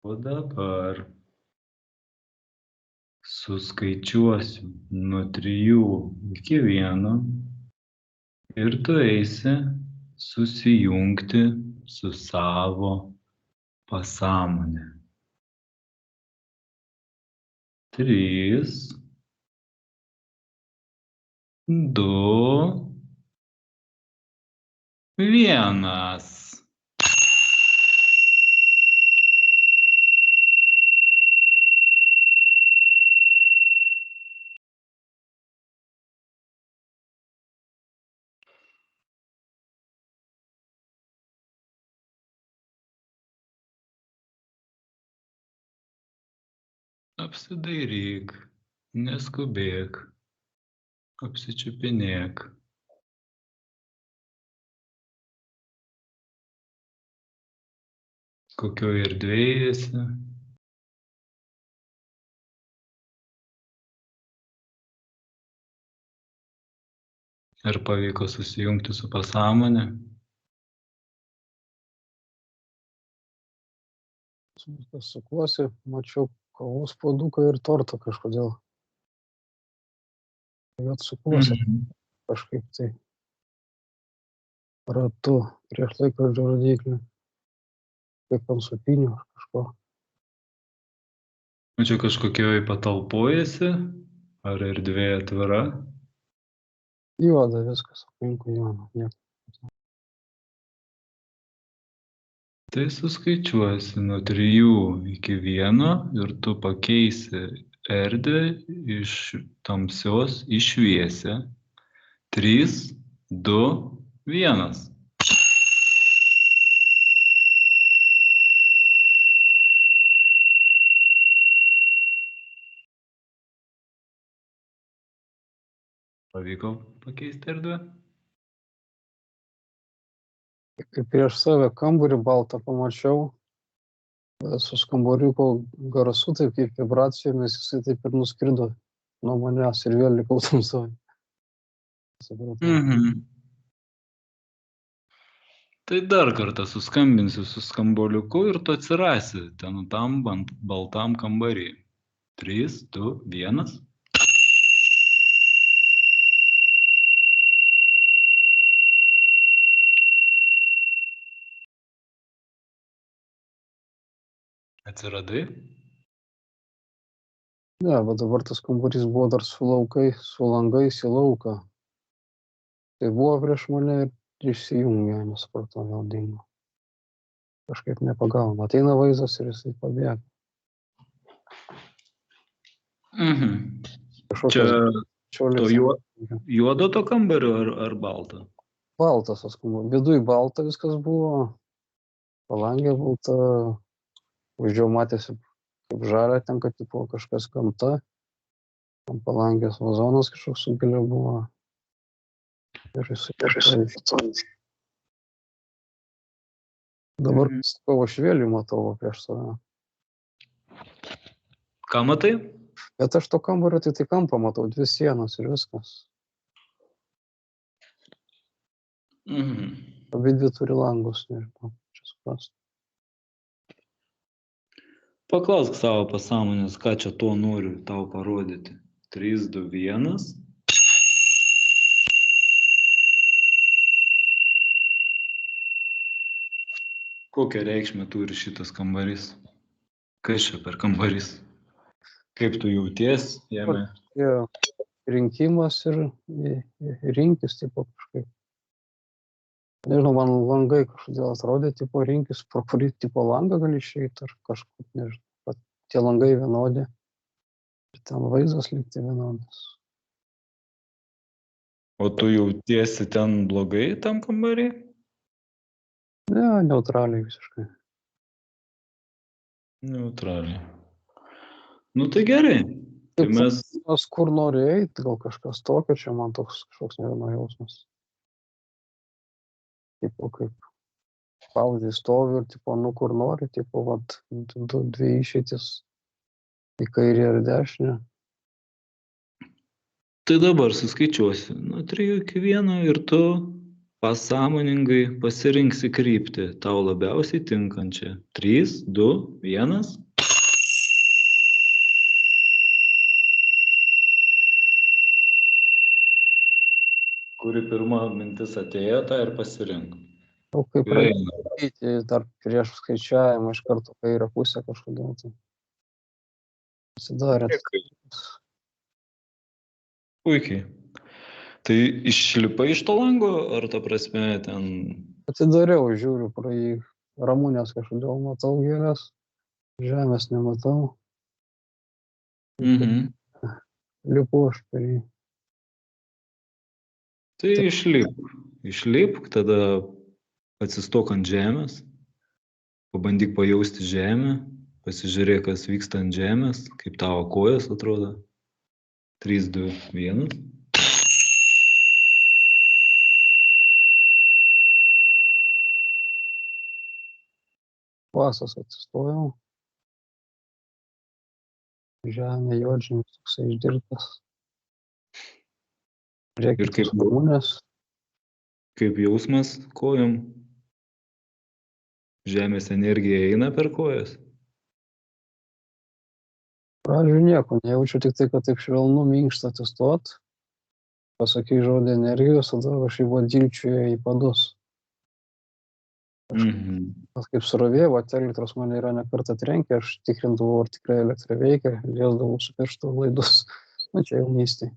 O dabar suskaičiuosiu nuo 3 iki 1 ir tu eisi susijungti su savo pasąmonė. 3, 2, 1. Apsidairyk, neskubėk, apsičiupinėk. Kokioj erdvėje esi? Ar pavyko susijungti su pasąmonė? Sukuosi, mačiau kavos puoduką ir tortą kažkodėl. Bet sukuosi kažkaip tai ratu prieš laikrodžio rodiklį. Kaip ant supinių ar kažko. Čia kažkokioj patalpojasi? Ar erdvė atvira? Juoda viskas aplinkui juoda. Tai suskaičiuosi nuo 3 iki 1 ir tu pakeisi erdvę iš tamsios į šviesią. 3, 2, 1. Pavyko pakeisti erdvę? Kai prieš save kambarį baltą pamačiau, su skambariuko garsu, taip kaip vibracijomis, jisai taip ir nuskrido nuo manęs ir vėl likau tamsoj. Tai dar kartą suskambinsiu su skamboliuku ir tu atsirasi ten tam baltam kambarį. 3, 2, 1. Atsiradai? Ne, bet dabar tas kambarys buvo dar su langais į lauką. Tai buvo prieš mane ir išsijungė, nesupratau, vėl dingo. Kažkaip nepagauna. Ateina vaizdas ir jisai pabėga. Čia to juodo to kambario ar balto? Baltas tas kambarys. Viduj balta viskas buvo. Palangė balta. Uždžiau matėsi kaip žalia ten, kad tipo kažkas gamta. Ant palangės vazonas kažkoks su gėlė buvo. Ir jisai. Dabar sakau, aš vėliau matau prieš save. Ką matai? Bet aš to kambario tai kampą matau, 2 sienos ir viskas. Abidvi turi langus, nežinau, čia suprasti. Paklausk savo pasąmonės, ką čia tuo noriu tau parodyti. 3, 2, 1. Kokią reikšmę turi šitas kambarys? Kas čia per kambarys? Kaip tu jauties jame? Rinkimas ir rinkis, tipo kažkaip. Nežinau, man langai kažkodėl atrodė, tipo rinkis, pro kurį tipo langą gali išeiti ar kažkaip, nežinau. Tie langai vienodi. Ir ten vaizdas likti vienodas. O tu jautiesi ten blogai tam kambarį? Ne, neutraliai visiškai. Neutraliai. Nu tai gerai. Tai mes kur nori eiti, gal kažkas tokio, čia man toks kažkoks nevieno jausmas. Tipo kaip pauzė stovi ir tipo, nu kur nori, tipo, vat, 2 išeitis į kairę ir dešinę. Tai dabar suskaičiuosi nuo 3 iki 1 ir tu Pasąmoningai pasirinksi kryptį tau labiausiai tinkančią. 3, 2, 1. Kuri pirma mintis atėjo, tą ir pasirink. O kai Eina. pradėti dar prieš skaičiavimą iš karto kairę pusę kažkodėl tai. Pasidarė. Puikiai. Tai išlipai iš to lango, ar ta prasme ten... Atidariau, žiūriu pro jį. Ramunės kažkodėl matau gėlės. Žemės nematau. Mhm. Lipu aš per jį. Tai išlipk, tada atsistok ant žemės, pabandyk pajausti žemę, pasižiūrėk, kas vyksta ant žemės, kaip tavo kojas atrodo. 3, 2, 1. Pasas atsistojau. Žemė juodžemis toksai išdirbtas. Ir Žiūrėkit, ramunės. kaip jausmas kojom? Žemės energija eina per kojas? Pradžių nieko, nejaučiu tik tai, kad taip švelnu minkšta atsistot. Pasakai žodį energijos, tada kažkaip vadilčiuoja į padus. Tas kaip srovė, elektros mane yra nekartą trenkę, aš tikrindavau, ar tikrai elektra veikia, liesdavau su pirštu laidus. Na, čia jaunystė.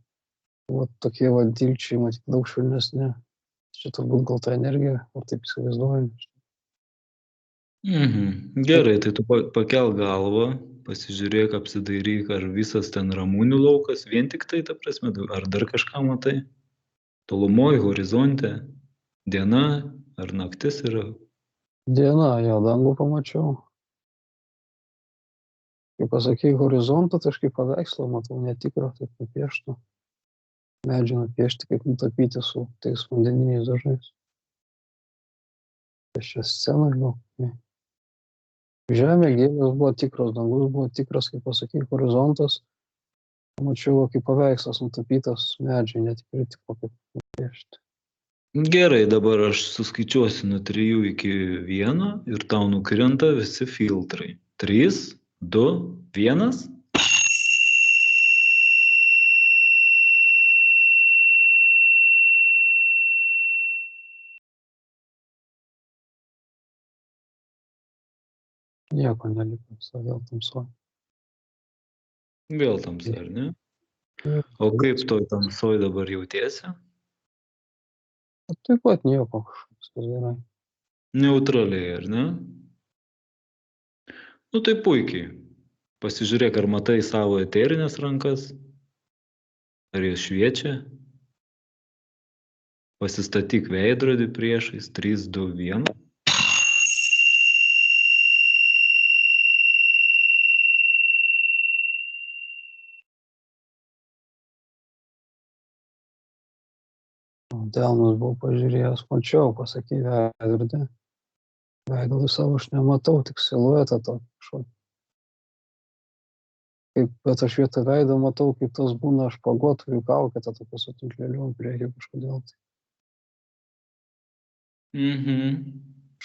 Tokie dilčiai, matyt, daug švelnesni. Čia turbūt gal ta energija, ar taip įsivaizduoju. Gerai, tai tu pakel galvą, pasižiūrėk, apsidairyk, ar visas ten ramūnių laukas, vien tik tai, ta prasme, ar dar kažką matai? Tolumoj, horizonte, diena ar naktis yra? Diena, jo, dangų pamačiau. Kai pasakai horizontą, tai aš kaip paveikslą matau, netikrą, taip nupieštų. Medžiai nupiešti, kaip nutapyti su tais vandeniniais dažais. Čia scena, gal. Žemė, gėlės buvo tikros, dangus buvo tikras, kaip pasakai, horizontas. Mačiau, kaip paveikslas nutapytas, medžiai netikrai tipo kaip nupiešti. Gerai, dabar aš suskaičiuosiu nuo 3 iki 1 ir tau nukrenta visi filtrai. 3, 2, 1. Nieko neliko, vėl tamsoj. Vėl tamsa, ar ne? O kaip toj tamsoj dabar jautiesi? Taip pat nieko, viskas gerai. Neutraliai, ar ne? Nu tai puikiai. Pasižiūrėk, ar matai savo eterinės rankas, ar jis šviečia. Pasistatyk veidrodį priešais, 3, 2, 1. Delnus buvau pažiūrėjęs, mačiau, pasakė veidrodį. Veidrodį savo aš nematau, tik siluetą to kažkokį. Bet aš vietą veidą matau, kaip tas būna špagotojų kaukė, ta tokia su tinkleliu priekį kažkodėl.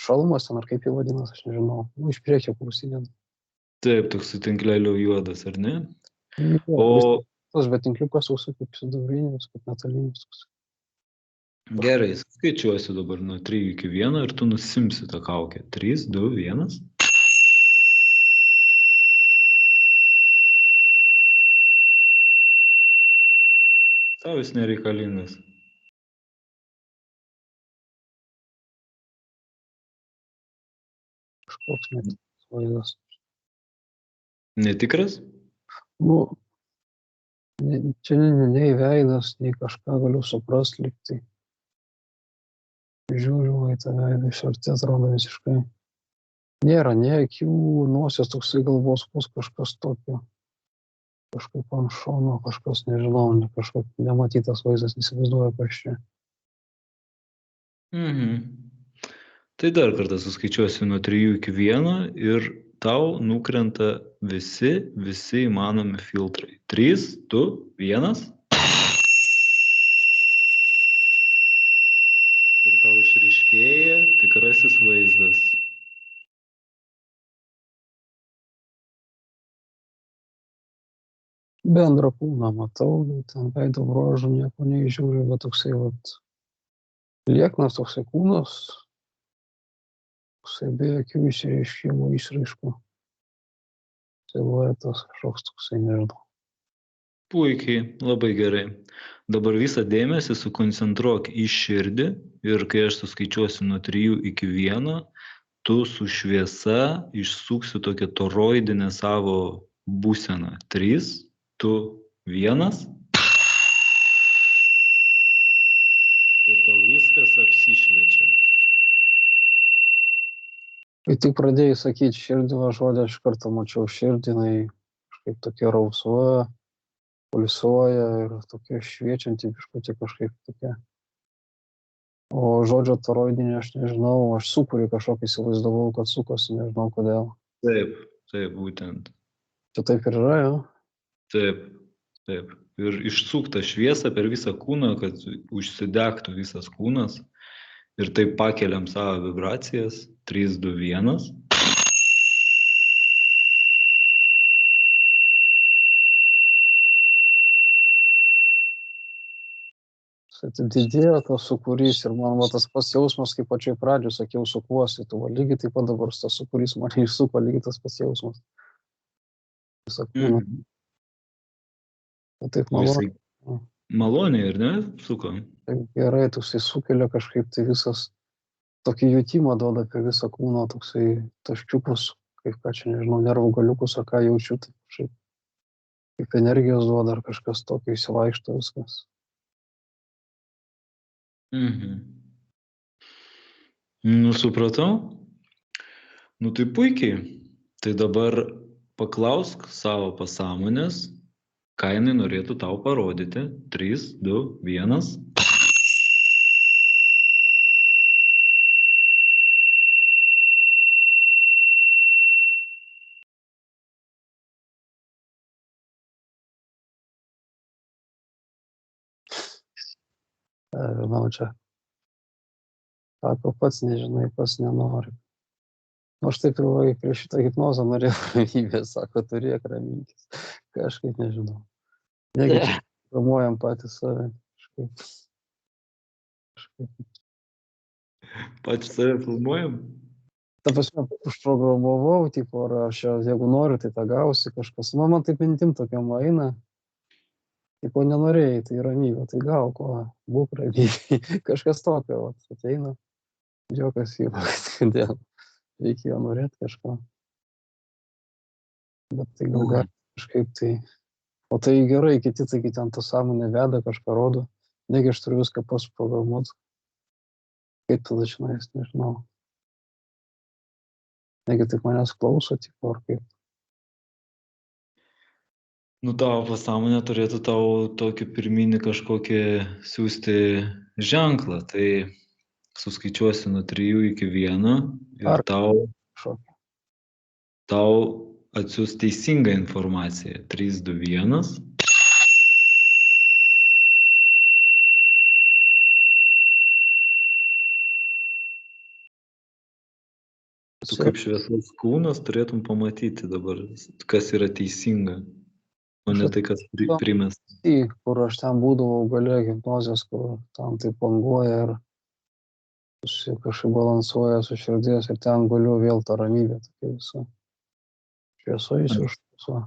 Šalmas ten, ar kaip jį vadinas, aš nežinau. Iš priekio klausinėt. Taip, toks su tinkleliu juodas, ar ne? O... Bet tinkliukas sausa kaip sidabrinės, kaip metalinis. Gerai, skaičiuosiu dabar nuo 3 iki 1 ir tu nusimsi tą kaukę. 3, 2, 1. Tau jis nereikalingas. Kažkoks netikras vaizdas. Netikras? Nu, čia nei veidas, nei kažką galiu suprast liktai. Žiūriu į tą veidą iš arti, atrodo visiškai. Nėra nei akių, nosies toksai galvos pus kažkas tokio. Kažkaip ant šono, kažkas, nežinau, kažkaip nematytas vaizdas, nesivaizduoja kas čia. Tai dar kartą suskaičiuosiu nuo 3 iki 1 ir tau nukrenta visi įmanomi filtrai. 3, 2, 1. Ir tau vaizdas? Bendrą kūną matau, ten veido bruožų nieko neįžiūriu, bet toksai vat lieknas toksai kūnas, toksai be jokių išreiškimų, išraiškų. Siluetas kažkoks toksai, nežinau. Puikiai, labai gerai. Dabar visą dėmesį sukoncentruok į širdį ir kai aš suskaičiuosiu nuo 3 iki 1, tu su šviesa išsuksi tokią toroidinę savo būseną. 3, 2, 1. Ir tau viskas apsišviečia. Kai tik pradėjai sakyti širdį, va žodį, aš kartą mačiau širdį, jinai kažkaip tokia rausva, pulsuoja ir tokia šviečianti, biškutė kažkaip tokia. O žodžio toroidinė aš nežinau, aš sūkurį kažkokį įsivaizdavau, kad sukosi, nežinau kodėl. Taip, būtent. Čia taip ir yra, jo? Taip. Ir išsuk tą šviesą per visą kūną, kad užsidegtų visas kūnas. Ir taip pakeliam savo vibracijas. 3, 2, 1. Didėjo tas sūkurys ir man va tas pats jausmas, kaip pačioj pradžioj sakiau, sukuosi, tu va lygiai taip pat dabar tas sūkurys mane išsuko, lygiai tas pats jausmas. Visą kūną. Taip maloniai. Maloniai, ar ne? Suko. Taip gerai, toksai sukelia kažkaip tai visas tokį jutimą duoda apie visą kūną, toksai taškiukus, kaip ką čia nežinau, nervų galiukus ar ką jaučiu, tai kažkaip kaip energijos duoda ar kažkas tokio, įsivaikšto viskas. Nu, supratau. Nu, tai puikiai. Tai dabar paklausk savo pasąmonės, ką jinai norėtų tau parodyti. 3, 2, 1. Žinau, čia sako, pats nežinai, pats nenori. Aš taip ir prieš šitą hipnozą norėjau ramybės, sako, turėk ramybės. Kažkaip nežinau. Negi čia programuojam patys save. Patys save filmuojam? Ta prasme, užprogramavau, tipo, ar aš jeigu noriu, tai tą gausi kažkas. Man taip mintim tokiam eina. Tipo, nenorėjai, tai ramybė, tai gal ko, būk ramybė. Kažkas tokio, ateina. Džiokas įvokas, kodėl reikėjo norėti kažką. Bet tai gal gali kažkaip tai. O tai gerai, kiti, taigi ten tą sąmonę veda, kažką rodo. Negi aš turiu viską pasiprogramuoti. Kaip tada žinais, nežinau. Negi taip manęs klauso, tipo, ar kaip. Nu, tavo pasąmonė turėtų tau tokį pirminį kažkokį siūsti ženklą. Tai suskaičiuosi nuo 3 iki 1 ir tau atsiųs teisingą informaciją. 3, 2, 1. Tu kaip šviesos kūnas turėtum pamatyti dabar, kas yra teisinga, o ne tai, kas primesta. Kur aš ten būdavau gale hipnozės, kur ten taip banguoja ir kažkaip balansuoja su širdies ir ten guliu vėl tą ramybę tokia visa. Šviesoje užtuso.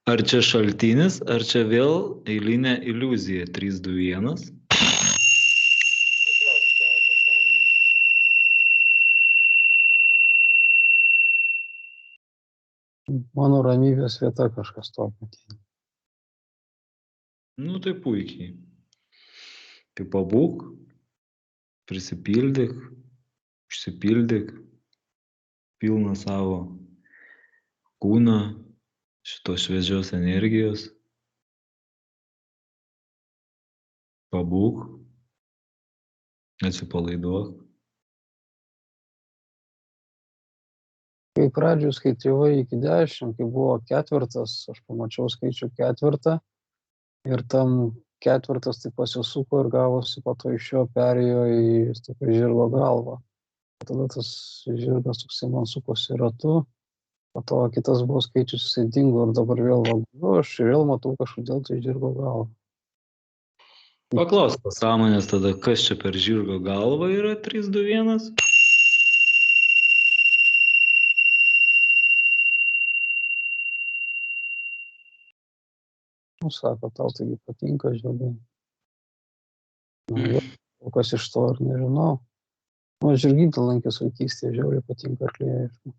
Ar čia šaltinis, ar čia vėl eilinė iliuzija? 3, 2, 1. Mano ramybės vieta kažkas tokio. Nu, tai puikiai. Tai pabūk, prisipildyk, užsipildyk pilną savo kūną šitos šviežios energijos. Pabūk, atsipalaiduok. Kai pradžioj skaičiavai iki 10, kai buvo 4, aš pamačiau skaičių 4 ir tam 4 taip pasisuko ir gavosi, po to iš jo perėjo į tokio žirgo galvą. Tada tas žirgas toksai man sukosi ratu, po to kitas buvo skaičius, jisai dingo ir dabar vėl vagu, aš vėl matau kažkodėl tai žirgo galvą. Paklausk pasąmonės tada, kas čia per žirgo galvą yra 321? Nu, sako, tau taigi patinka žirgai. Nu, o kas iš to ir nežinau. Nu, žirgytę lankęs vaikystėje, žiauriai patinka arkliai, aišku.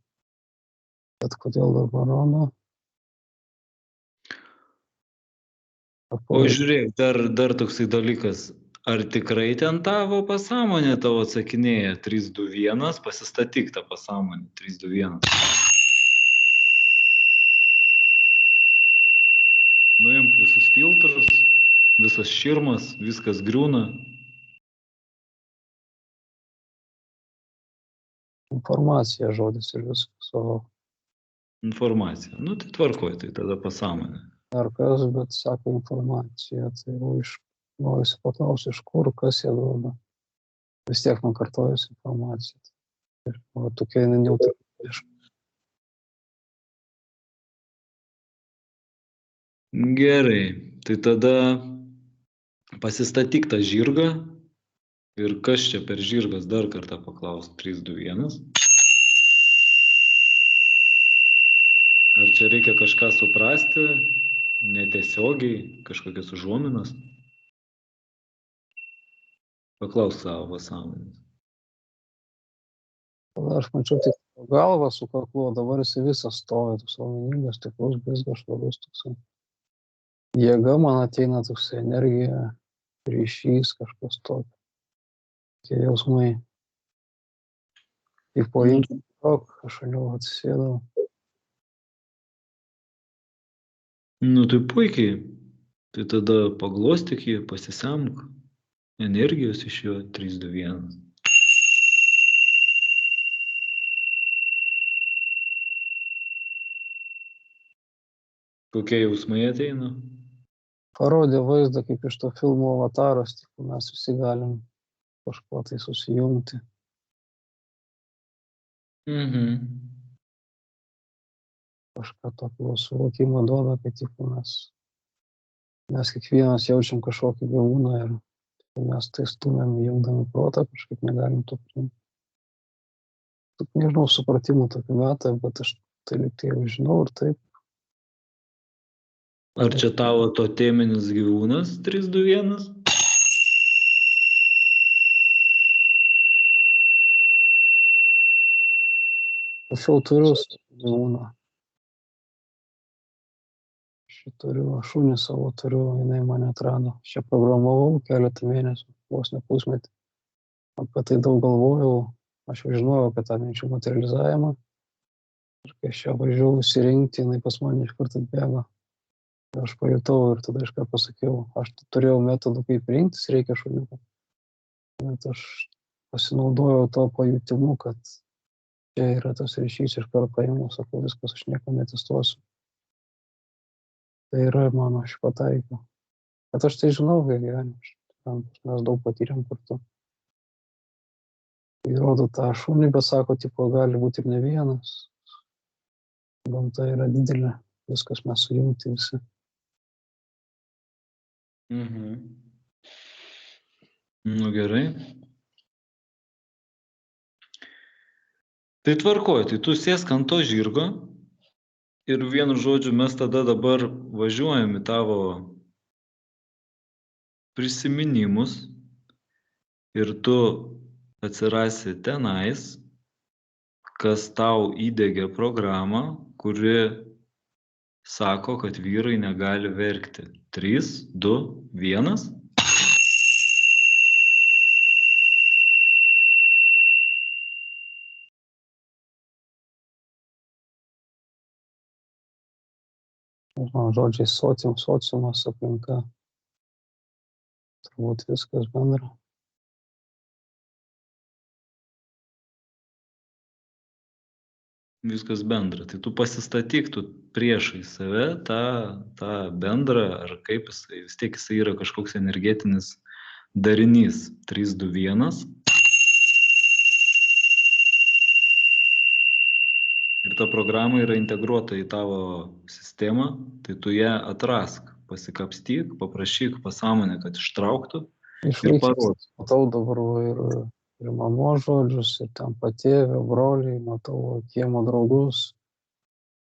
Bet kodėl dabar, nu? O žiūrėk, dar toksai dalykas. Ar tikrai ten tavo pasąmonė tavo atsakinėja 321, pasistatyk tą pasąmonę 321. Nuimk visus filtrus, visas širmas, viskas griūna. Informacija žodis ir viskas, o Informacija. Nu, tai tvarkoj, tai tada pasąmonė. ar kas, bet sako informacija, tai norisi paklausti, iš kur, kas ją duoda. Vis tiek man kartojasi informacija. O tokia jinai neutrališka. Gerai, tai tada pasistatyk tą žirgą ir kas čia per žirgas dar kartą paklaus 321. Ar čia reikia kažką suprasti, netiesiogiai, kažkokias užuominas? Paklaus savo pasąmonės. Tada aš mačiau tik galvą su kaklu, dabar jisai visas stovi, toks laimingas, tiklus, blizgas, švarus, toksai. Jėga man ateina, toksai energija, ryšys, kažkas tokio. Tie jausmai. Kaip paimti, aš šaliau atsisėdau. Nu tai puikiai. Tai tada paglostyk jį, pasisemk energijos iš jo 321. Kokie jausmai ateina? Parodė vaizdą, kaip iš to filmo Avataras, tik mes visi galim kažkuo tai susijungti. Kažką tokio suvokimo duoda, kad tik mes kiekvienas jaučiam kažkokį gyvūną ir mes tai stumėm, jungdami protą, kažkaip negalim to priimti. Nežinau, supratimų tokių metą, bet aš tai lyg tai jau žinau ir taip. Ar čia tavo toteminis gyvūnas 321? Aš jau turiu gyvūną. Aš turiu, šunį savo turiu, jinai mane atrado. Aš ją programavau keletą mėnesių, vos ne pusmetį. Apie tai daug galvojau, aš jau žinojau apie tą minčių materializavimą. Ir kai aš ją važiavau įsirinkti, jinai pas mane iš karto atbėgo. Ir aš pajutau ir tada iškart pasakiau, aš turėjau metodų, kaip rinktis reikia šuniuką. Bet aš pasinaudojau to pajutimu, kad čia yra tas ryšys, iš karto paėmiau, sakau, viskas, aš nieko netestuosiu. Tai yra mano, aš pataikiau. Bet aš tai žinau, kai gyvenime, mes daug patyrėm kartu. Įrodo tą šunį, bet sako, tipo, gali būti ir ne vienas. Gamta yra didelė, viskas mes sujungti visi. Nu gerai. Tai tvarkoj, tai tu sėsk ant to žirgo ir vienu žodžiu mes tada dabar važiuojam į tavo prisiminimus ir tu atsirasi tenais, kas tau įdegė programą, kuri sako, kad vyrai negali verkti. 3, 2, 1. Žodžiai sociumas, aplinka. Turbūt viskas bendra. Viskas bendra. Tai tu pasistatyk, tu priešai save tą bendrą, ar kaip jisai, vis tiek jisai yra kažkoks energetinis darinys. 3, 2, 1. ir ta programa yra integruota į tavo sistemą, tai tu ją atrask, pasikapstyk, paprašyk pasąmonę, kad ištrauktų ir Išlaikys, parodyk. matau dabar va ir mamos žodžius, ir ten patėvė, broliai, matau va kiemo draugus.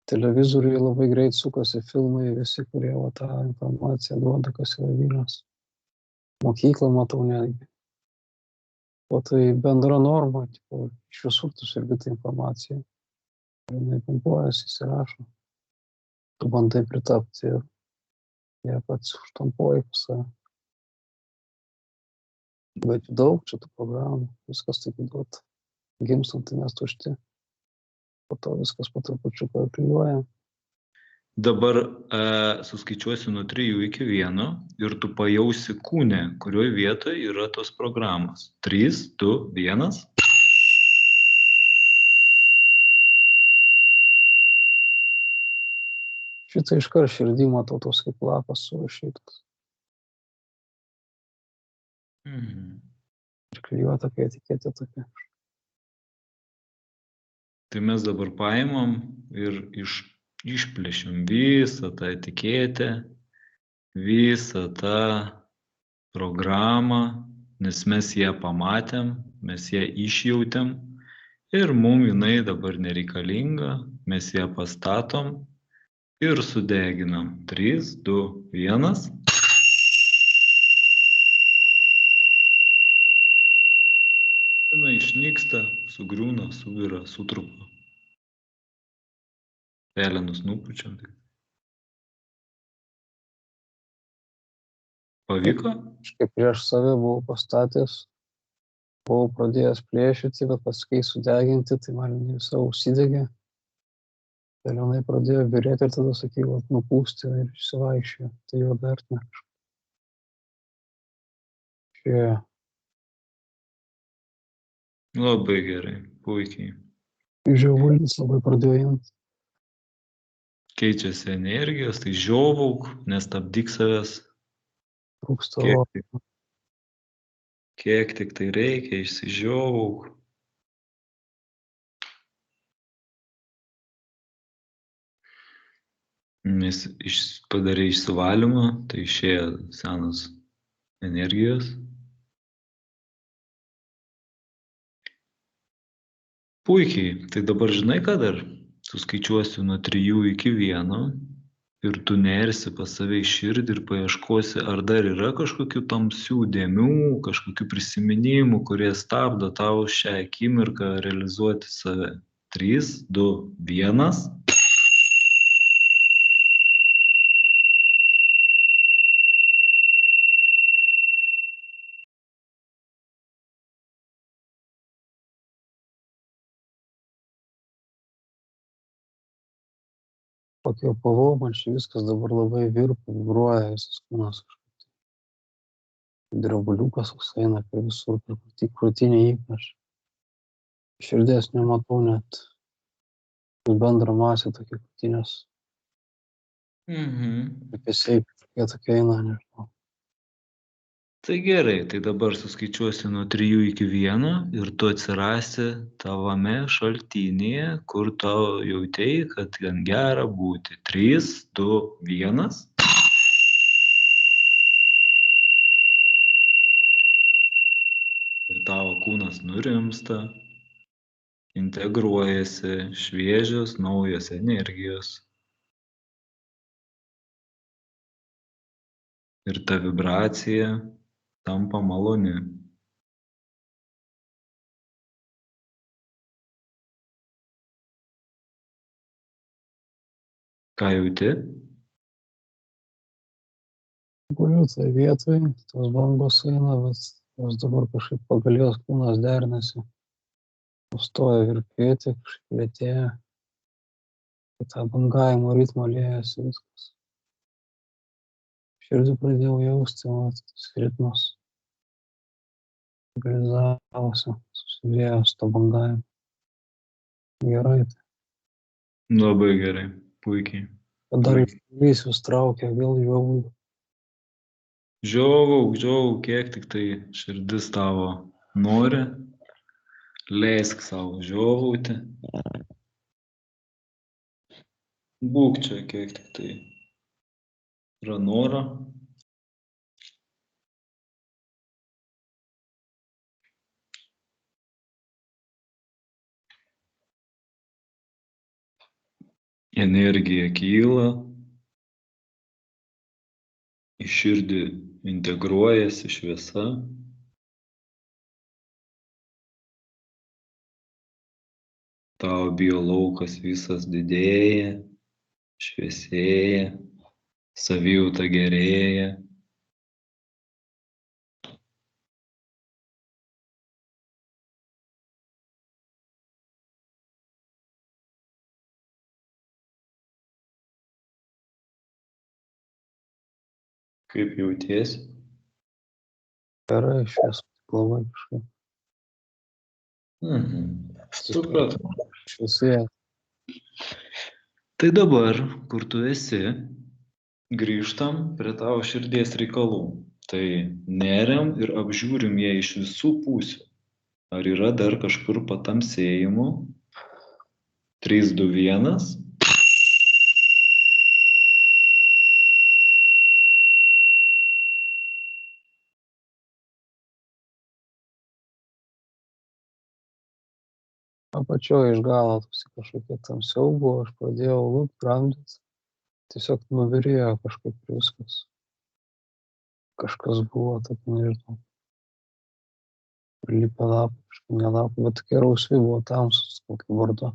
Televizoriui labai greit sukosi filmai, visi, kurie va tą informaciją duoda, kas yra Vilnius. Mokyklą matau netgi. O tai bendra norma, tipo, iš visur tu serbi tą informaciją. Ir jinai pumpuojasi, įsirašo. Tu bandai pritapti ir jie pats užtampuoja pas save. Bet daug čia tų programų, viskas taip duota. Gimstant tai mes tušti. Po to viskas po trupučiuką klijuoja. Dabar suskaičiuosiu nuo 3 iki 1 ir tu pajausi kūne, kurioje vietoje yra tos programos. 3, 2, 1. Šitą iškart širdį matau tos kaip lapas surašytas. Ir klijuota kai etiketė tokia. Tai mes dabar paimam ir išplėšim visą tą etiketę, visą tą programą, nes mes ją pamatėm, mes ją išjautėm ir mums jinai dabar nereikalinga, mes ją pastatom ir sudeginam. 3, 2, 1. Jinai išnyksta, sugriūna, subyra, sutrupa. Pelenus nupučiam. Pavyko? Kažkaip prieš save buvau pastatęs, buvau pradėjęs plėšyti, bet paskui sudeginti, tai man visą užsidegė. Pelenai pradėjo birėti ir tada sakiau, nupūsti ir išsivaikščiojo. Tai jo dar ne kažkaip. Šioje. Labai gerai, puikiai. Žiavulis labai pradėjo imti. Keičiasi energijos, tai žiovauk, nestabdyk savęs. Trūksta oro. Kiek tik tai reikia, išsižiovauk. Nes padarė išsivalymą, tai išėjo senos energijos. Puikiai, tai dabar žinai, ką dar? Suskaičiuosiu nuo 3 iki 1 ir tu nersi pas save į širdį ir paieškosi, ar dar yra kažkokių tamsių dėmių, kažkokių prisiminimų, kurie stabdo tau šią akimirką realizuoti save. 3, 2, 1. Pakvėpavau, man čia viskas dabar labai virpa, vibruoja visas kūnas kažkaip. Drebuliukas eina per visur, per krūtinę ypač. Širdies nematau net. Bendra masė tokia krūtinės. Pesiai kažkokie tokie eina, nežinau. Tai gerai, tai dabar suskaičiuosiu nuo 3 iki 1 ir tu atsirasi tavame šaltinėje, kur tau jautėjai, kad ten gera būti. 3, 2, 1. Ir tavo kūnas nurimsta, integruojasi šviežios, naujos energijos. Ir ta vibracija tampa maloni. Ką jauti? Guliu tai vietoj, tos bangos eina, bet jos dabar kažkaip pagalės kūnas derinasi. Nustoja virpėti, kažkaip lėtėja. Į tą bangavimo ritmą liejasi viskas. Širdį pradėjau jausti, tas ritmas organizavosi, susiliejo su to bangavimu. Gerai. Labai gerai, puikiai. Dar iš vis traukia, vėl žiovui. Žiovauk, kiek tik tai širdis tavo nori. Leisk savo žiovauti. Būk čia, kiek tik tai yra noro. Energija kyla, į širdį integruojasi šviesa. Tavo biolaukas visas didėja, šviesėja, savijauta gerėja. Kaip jautiesi? Gerai, šviesu, labai kažkaip Supratau. šviesėja. Tai dabar, kur tu esi, grįžtam prie tavo širdies reikalų. Tai neriam ir apžiūrim ją iš visų pusių. Ar yra dar kažkur patamsėjimų? 3, 2, 1. Apačioje iš galo kažkokie tamsiau buvo, aš pradėjau lūpt, gramdyt. Tiesiog nubyrėjo kažkaip viskas. Kažkas buvo, taip nežinau. Prilipa lapai, kažkaip nelapai, bet tokie rausvi buvo tamsus, kokį vardu.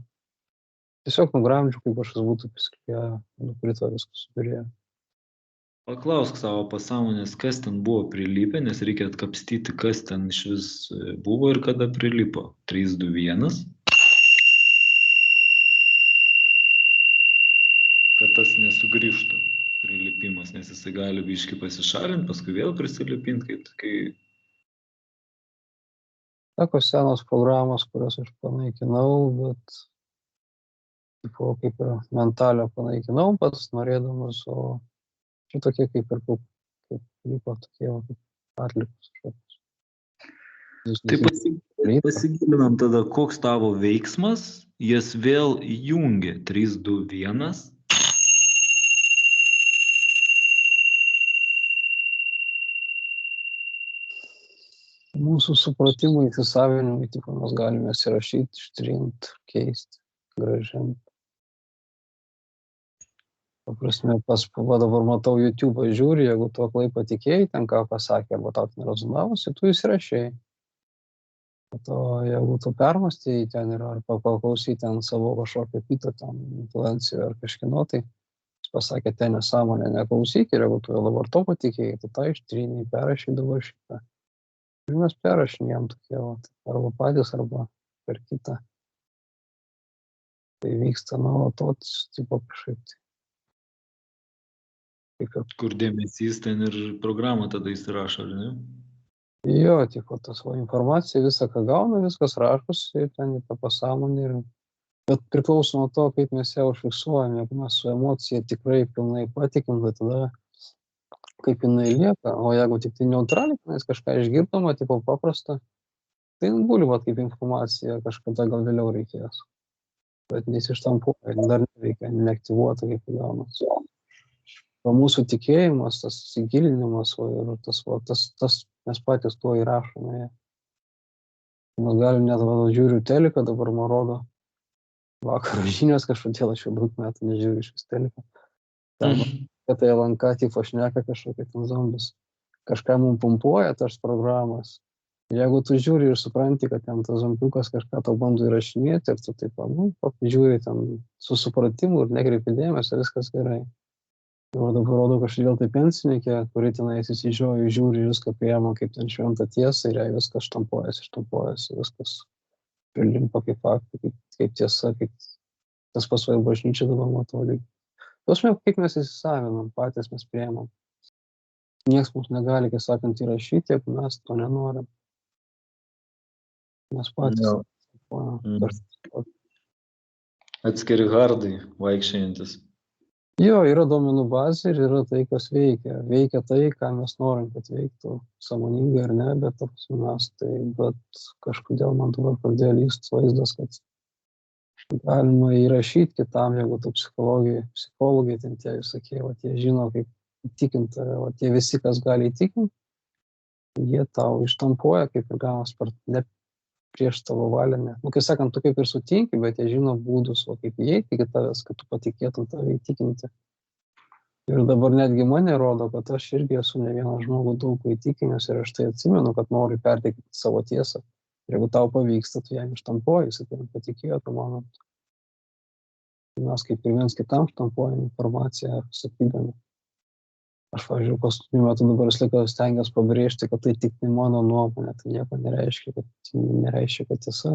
Tiesiog nugramdžiu, kaip kažkas būtų pisklyje, nukrito, viskas subyrėjo. Paklausk savo pasąmonės, kas ten buvo prilipę, nes reikia atkapstyti, kas ten iš vis buvo ir kada prilipo. 3, 2, 1. Kad tas nesugrįžtų prilipimas, nes jisai gali biškį pasišalinti, paskui vėl prisilipinti, kai... Tokios senos programos, kurias aš panaikinau, bet tipo, kaip ir mentalio panaikinau pats norėdamas, o šitokie kaip liko tokie kaip atlikus kažkokius. Tai pasigilinam tada, koks tavo veiksmas, jas vėl jungia. 3, 2, 1. Mūsų supratimui, įsisavinimui, tipo, mes galime įsirašyti, ištrinti, keisti, grąžinti. Paprasme, va dabar matau YouTube žiūri, jeigu tu aklai patikėjai, ten ką pasakė, arba tau ten rezonavosi, tu įsirašėjai. Po to, jeigu tu permastėjai ten ir ar paklausai ten savo kažkokio kitą ten influencijų ar kažkino, tai jis pasakė, ten nesąmonę neklausyk ir jeigu tu dabar to patikėjai, tu tą ištryniai, perrašai dabar šitą. Ir mes perrašinėjom tokie, arba patys, arba per kitą. Tai vyksta nuolatos, tipo kažkaip. Kur dėmesys ten ir programą tada įsirašo, ar ne? Jo, tipo, tas informacija, visą, ką gauna, viskas rašosi, ten į tą pasąmonę. Bet priklauso nuo to, kaip mes ją užfiksuojame. Jeigu mes su emocija tikrai pilnai patikim, tai tada kaip jinai lieka. O jeigu tik tai neutraliai, mes kažką išgirdoma, tipo paprasta, tai guli, kaip informacija, kažkada gal vėliau reikės. Bet nesištampuoja, dar neveikia, neaktyvuota, kaip gaunasi. O mūsų tikėjimas, tas įsigilinimas, ir tas mes patys tuo įrašome. Mes galim net, žiūriu teliką, dabar man rodo vakaro žinios, kažkodėl aš jau daug metų nežiūriu šis teliką. Ten, kad tai LNK tipo šneka kažkokia ten zombis. Kažką mums pumpuoja tas programas. Jeigu tu žiūri ir supranti, kad ten tas zombiukas kažką tau bando įrašinėti, ir tu taip, žiūri ten su supratimu ir nekreipi dėmesio, viskas gerai. Ir dabar rodo kažkodėl tai pensininkė, kuri tenais įsižiūri, žiūri, viską priema kaip ten šventą tiesą ir jai viskas štampuojasi, viskas prilimpa kaip faktai, kaip tiesa, kaip tas pats ir bažnyčia dabar matau lygiai. Tuosme, kaip mes įsisavinam, patys mes priemam. Niekas mums negali, kaip sakant, įrašyti, jeigu mes to nenorim. Mes patys. Atskiri hardai vaikščiantis. Jo, yra duomenų bazė ir yra tai, kas veikia. Veikia tai, ką mes norim, kad veiktų sąmoningai ar ne, bet mes tai, bet kažkodėl man dabar pradėjo lyst vaizdas, kad galima įrašyti kitam, jeigu tu psichologai, ten tie visokie, vat, jie žino, kaip įtikinti, vat, tie visi, kas gali įtikinti, jie tau ištampuoja, kaip ir gavas ne prieš tavo valią. Nu, kai sakant, tu kaip ir sutinki, bet jie žino būdus, o kaip įeiti iki tavęs, kad tu patikėtum tave įtikinti. Ir dabar netgi mane rodo, kad aš irgi esu ne vieną žmogų daug įtikinęs ir aš tai atsimenu, kad noriu perteikti savo tiesą. Ir jeigu tau pavyksta, tu jam ištampuoji, jis tai patikėjo tuo momentu. Mes kaip ir viens kitam štampuojam informaciją, sakydami. Aš, pavyzdžiui, paskutiniu metu dabar visą stengiuosi pabrėžti, kad tai tik mano nuomonė, tai nieko nereiškia, kad tiesa.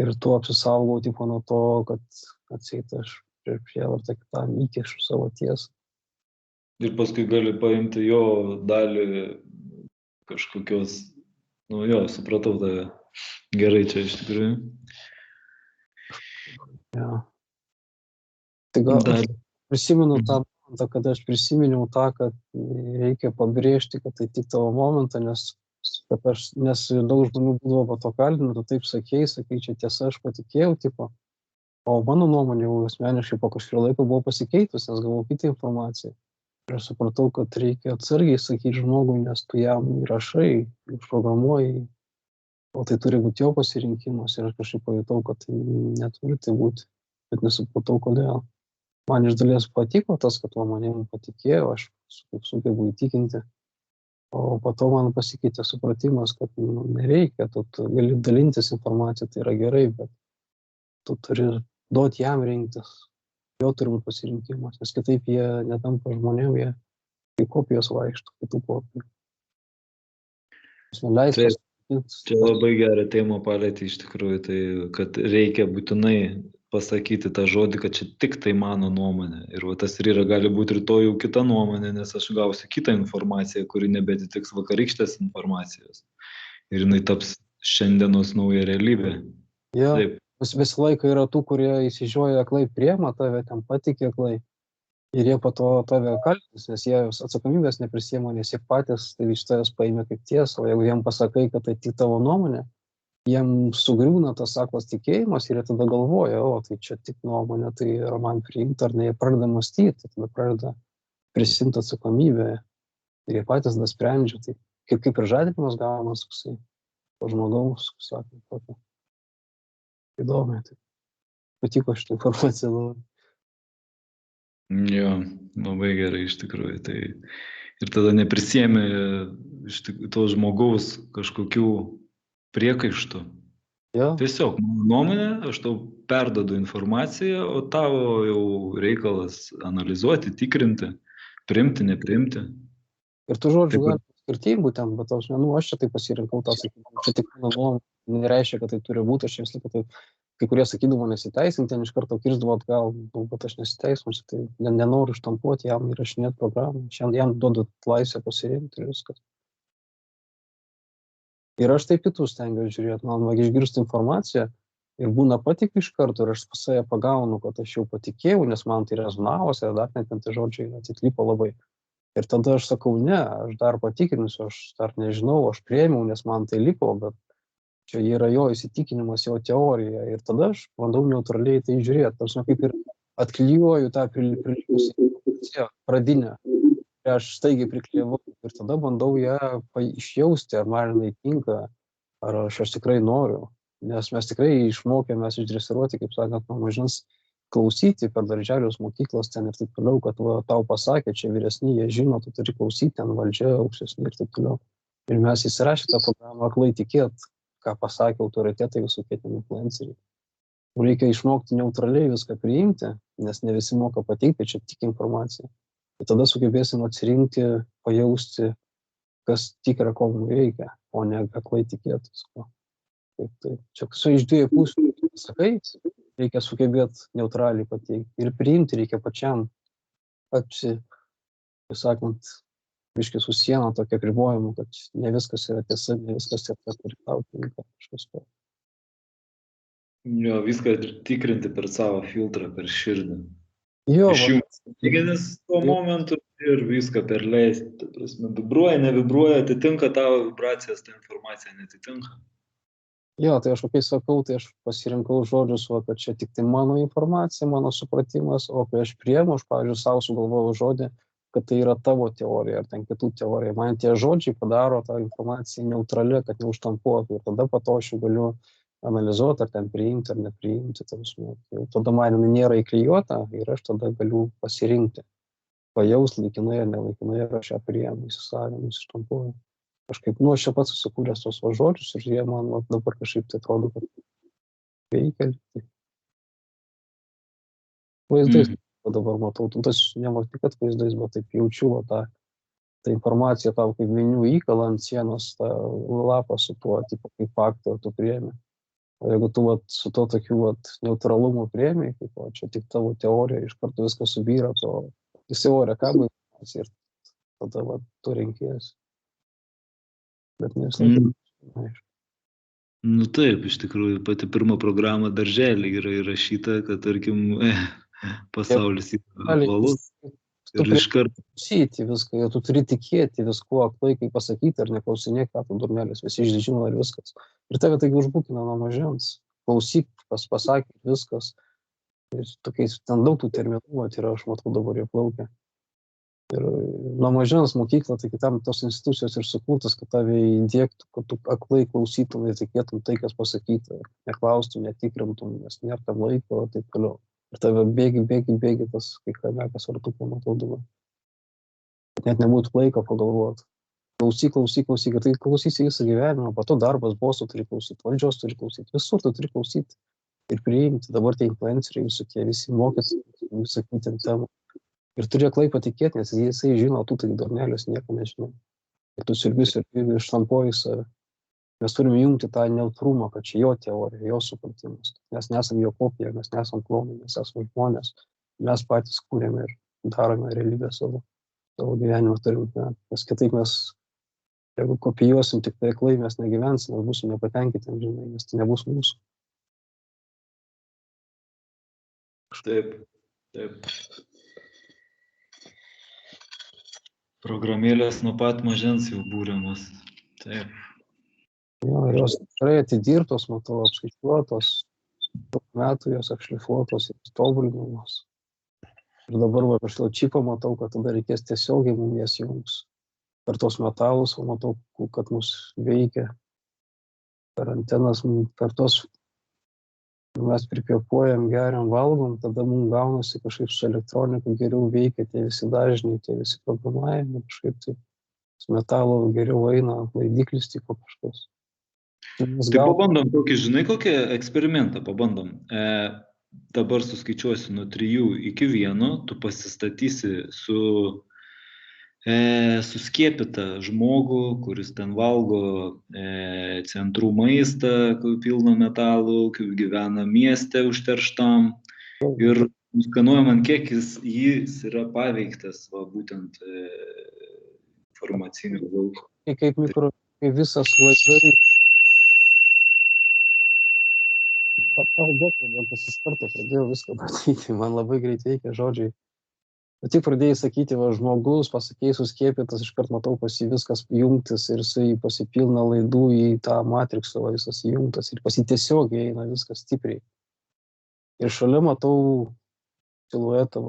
Ir tuo apsisaugau tipo nuo to, kad atseit aš prieš prievartą kitam įkišu savo tiesą. Ir paskui gali paimti jo dalį kažkokios, nu jo, supratau tave. Gerai čia iš tikrųjų. Ja. Tai gal aš prisimenu tą momentą, kad aš prisiminiau tą, kad reikia pabrėžti, kad tai tik tavo momentą, nes daug žmonių būdavo po to kaltinų, tu taip sakai, čia tiesa, aš patikėjau, tipo. O mano nuomonė jau asmeniškai po kažkurio laiko buvo pasikeitus, nes gavau kitą informaciją. Ir aš supratau, kad reikia atsargiai sakyti žmogui, nes tu jam įrašai, užprogramuoji, o tai turi būti jo pasirinkimas. Ir aš kažkaip pajutau, kad tai neturi tai būti, bet nesupratau, kodėl. Man iš dalies patiko tas, kad manim patikėjo, aš sugebėjau įtikinti. O po to man pasikeitė supratimas, kad nereikia, tu gali dalintis informaciją, tai yra gerai, bet tu turi duoti jam rinktis. Jo turi būti pasirinkimas, nes kitaip jie netampa žmonėm, jie kaip kopijos vaikšto, kitų kopijų. Čia labai gerą temą palėtė iš tikrųjų, tai kad reikia būtinai pasakyti tą žodį, kad čia tik tai mano nuomonė. Ir va, tas ir yra, gali būti rytoj jau kita nuomonė, nes aš gausiu kitą informaciją, kuri nebetitiks vakarykštės informacijos. Ir jinai taps šiandienos nauja realybė. Ja. Taip. Visą laiką yra tų, kurie įsižioja aklai priema tave, ten patikė aklai. Ir jie po to tave kaltins, nes jie atsakomybės neprisiema, nes jie patys tai iš tavęs paėmė kaip tiesą. O jeigu jiem pasakai, kad tai tik tavo nuomonė, jiem sugriūna tas aklas tikėjimas ir jie tada galvoja, o tai čia tik nuomonė, tai yra man priimta, ar ne, jie pradeda mąstyti, tada pradeda prisimti atsakomybę. Ir jie patys tada sprendžia, tai kaip ir žadinimas gaunas, po žmogaus, sakant, tokio. Įdomu, tai patiko šitą informaciją labai. Jo, labai gerai iš tikrųjų. Tai ir tada neprisiemi iš to žmogaus kažkokių priekaištų. Ja. Tiesiog nuomonė, aš tau perdodu informaciją, o tavo jau reikalas analizuoti, tikrinti, priimti, nepriimti. Ir tų žodžių gali skirtingų ten, bet aš čia tai pasirinkau tą sakymą, čia tik mano nuomonė. Nereiškia, kad tai turi būti, aš vis laiką tai, kai kurie sakydavo nesiteisinti, ten iš karto kirsdavo atgal, bet aš nesiteisinu, tai nenoriu štampuoti, jam įrašinėti programą, jam duodu laisvę pasirinkti ir viskas. Ir aš taip kitus stengiuosi žiūrėti, man išgirsti informaciją ir būna patikiu iš karto ir aš pas save pagaunu, kad aš jau patikėjau, nes man tai rezonavosi, ir dar net tie žodžiai atitlipo labai. Ir tada aš sakau, ne, aš dar patikinsiu, aš dar nežinau, aš priėmiau, nes man tai lipo, bet čia yra jo įsitikinimas, jo teorija. Ir tada aš bandau neutraliai tai žiūrėti. Aš kaip ir atklijuoju tą prilipusią pradinę. Ir aš staigiai priklijavau. Ir tada bandau ją išjausti, ar man jinai tinka, ar aš tikrai noriu. Nes mes tikrai išmokėmės išdresiruoti, kaip sakant, nuo mažens klausyti per darželius, mokyklos ten ir taip toliau, kad tau pasakė, čia vyresni, jie žino, tu turi klausyti, ten valdžia, aukštesni ir taip toliau. Ir mes įsirašę tą programą aklai tikėt, ką pasakė autoritetai, visokie ten influenceriai. Reikia išmokti neutraliai viską priimti, nes ne visi moka pateikti, čia tik informacija. Ir tada sugebėsim atsirinkti, pajausti, kas tikra, ko mums reikia, o ne aklai tikėtis. Tai čia iš dviejų pusių sakai, reikia sugebėti neutraliai pateikti ir priimti reikia pačiam, sakant, biškį su siena tokia apribojimų, kad ne viskas yra tiesa, ne viskas tiesa, turi tau tinka kažkas to. Jo, viską tikrinti per savo filtrą, per širdį. Išjungti smegenis tuo momentu ir viską perleisti. Ta prasme, vibruoja, nevibruoja, atitinka tavo vibracijas, ta informacija netitinka. Jo, tai aš kai sakau, tai aš pasirinkau žodžius, va, kad čia tik tai mano informacija, mano supratimas, o kai aš priemu, aš, pavyzdžiui, savo sugalvojau žodį, kad tai yra tavo teorija ar ten kitų teorija. Man tie žodžiai padaro tą informaciją neutralią, kad neužtampuotų. Ir tada po to aš jau galiu analizuoti, ar ten priimti ar nepriimti. Jau tada man jinai nėra įklijuota ir aš tada galiu pasirinkti, pajausti laikinai ar nelaikinai, ar aš ją priemu, įsisavinu, įsištampuoju. Kažkaip, aš čia pats susikūręs tos žodžius ir jie man dabar kažkaip tai atrodo, kad veikia. Tai vaizdais dabar matau, tas nematau, kad vaizdais, bet taip jaučiu tą informaciją tau kaip vinių įkalą ant sienos, tą lapą su tuo, tipo, kaip faktą tu priemi. O jeigu tu su to tokiu neutralumu priemi, kaip čia tik tavo teorija, iš karto viskas subyra, to visi ore kabai ir tada tu renkies. Bet ne visą laiką. Nu taip, iš tikrųjų, pati pirma programa darželį yra įrašyta, kad, tarkim, pasaulis yra apvalus. Ir iš karto. Klausyti viską, tu turi tikėti viskuo, aklai kaip pasakyti, ar neklausinėk, ką tu durnelis, visi žino ir viskas. Ir tave taigi užbūkina nuo mažens. Klausyk, pasakyti viskas. Ir tokiais, ten daug tų terminų, ir aš matau dabar jie plaukia. Ir nuo mažens mokykla, tai kitam tos institucijos ir sukurtas, kad tave įdiegtų, kad tu aklai klausytum ir tikėtum tai, kas pasakyta. Neklaustum, netikrintum, nes nėra tam laiko ir taip toliau. Ir tave bėgi tas kai kamekas vartuką matau dabar. Net nebūtų laiko pagalvoti. Klausyk, ir tai klausysi visą gyvenimą, po to darbas, bosų turi klausyti, valdžios turi klausyti, visur tu turi klausyti ir priimti. Dabar tie influenceriai visokie, visi mokyti, sakyti temų. Ir turi aklai patikėti, nes jisai žino, tu tai dornelius nieko nežinai. Ir tu sirbis ir ištampoji save. Mes turime jungti tą neutrumą, kad čia jo teorija, jo supratimas. Mes nesam jo kopija, mes nesam klonai, mes esame žmonės. Mes patys kūrėme ir darome realybę savo gyvenimą turime. Nes kitaip mes, jeigu kopijuosim tik tai aklai, mes negyvensime, būsim nepatenkinti, žinai, nes tai nebus mūsų. Taip. Programėlės nuo pat mažens jau būriamas. Taip. Jo, ir jos tikrai atidirbtos, matau, apskaičiuotos, daug metų jos apšlifuotos ir tobulinamos. Ir dabar aš jau čipą matau, kad tada reikės tiesiogiai mums jas jungs. Per tos metalus, matau, kad mus veikia. Per antenas, per tos mes prikvėpuojam, geriam, valgom, tada mums gaunasi kažkaip su elektronika geriau veikia, tie visi dažniai, tie visi programavimai, kažkaip tai su metalu geriau eina, laidiklis tipo kažkas. Tai pabandom tokį, žinai, kokį eksperimentą pabandom. Dabar suskaičiuosiu nuo 3 iki 1, tu pasistatysi suskiepytą žmogų, kuris ten valgo centrų maistą, pilną metalų, kaip gyvena mieste užterštam ir nuskanuojam, ant kiek jis yra paveiktas, būtent informacinio lauko. Kaip visas laidai. Aš iš karto pradėjau viską matyti, man labai greit veikia žodžiai. Bet tik pradėjai sakyti, žmogus, pasakėjai suskiepytas, iš karto matau pas jį viskas jungtis ir jisai pasipilna laidų į tą matriksą, visas jungtas ir pas jį tiesiog eina viskas stipriai. Ir šalia matau siluetą,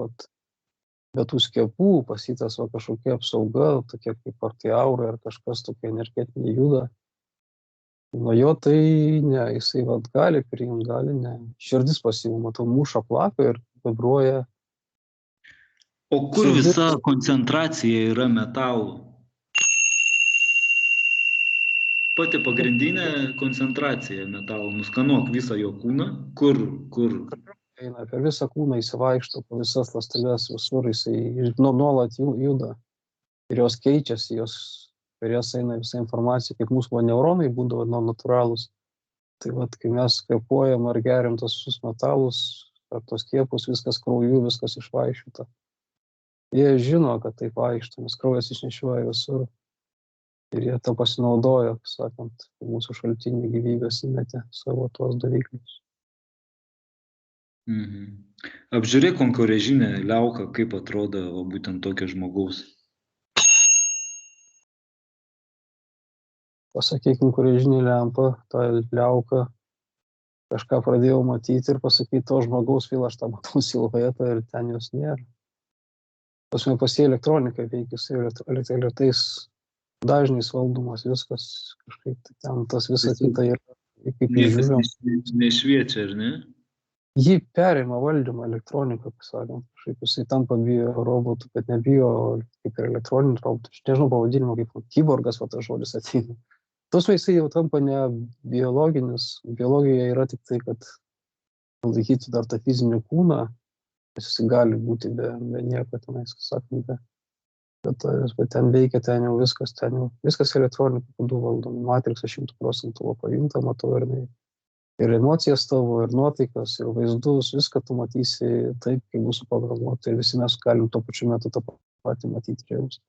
be tų skiepų, pas jį tas kažkokia apsauga, tokia kaip ar tai aura ar kažkas tokia energetinė juda. Nuo jo tai ne, jisai gali priimti, gali ne. Širdis pas jį, matau, muša plaka ir vibruoja. O kur visa koncentracija yra metalų? Pati pagrindinė koncentracija metalų. Nuskanuok visą jo kūną. Kur? Eina per visą kūną, įsivaikšto, po visas ląsteles, visur jisai nuolat juda. Ir jos keičiasi, per jas eina visa informacija, kaip mūsų neuronai būdavo natūralūs. Tai kai mes kvėpuojam ar geriam tos visus metalus, ar tos skiepus, viskas krauju, viskas išvaišyta. Jie žino, kad taip vaikšto, nes kraujas išnešioja visur. Ir jie tą pasinaudojo, sakant, mūsų šaltinį gyvybės įmetė savo tuos daviklius. Apžiūrėk konkurencinę liauką, kaip atrodo būtent tokio žmogaus. pasakykime, kuriežinė lempa, ta liauka, kažką pradėjau matyti ir pasakyti, to žmogaus vėl aš tą matau siluetą ir ten jos nėra. Pasme pas jį elektronika veikia, jis tais dažniais valdomas viskas, kažkaip tai ten tas visą kitą yra, kaip Niekas įžiūrėjom. nešviečia, ar ne? Jį perima valdymą elektroniką, pasakant, kažkaip jisai tampa bijo robotų, bet nebijo kaip ir elektroninių robotų. Aš nežinau pavadinimo, kaip kyborgas, va tas žodis ateina. Tos jisai jau tampa ne biologinis, biologija yra tik tai, kad laikyti dar tą fizinį kūną, jis gali būti be nieko tenais, sakant, bet ten veikia, ten jau viskas elektronika būdu valdoma, matriksas 100% pajunta, matau ir emocijas tavo, ir nuotaikas, ir vaizdus, viską tu matysi taip, kaip bus suprogramuota ir visi mes galim tuo pačiu metu tą patį matyti ir jausti.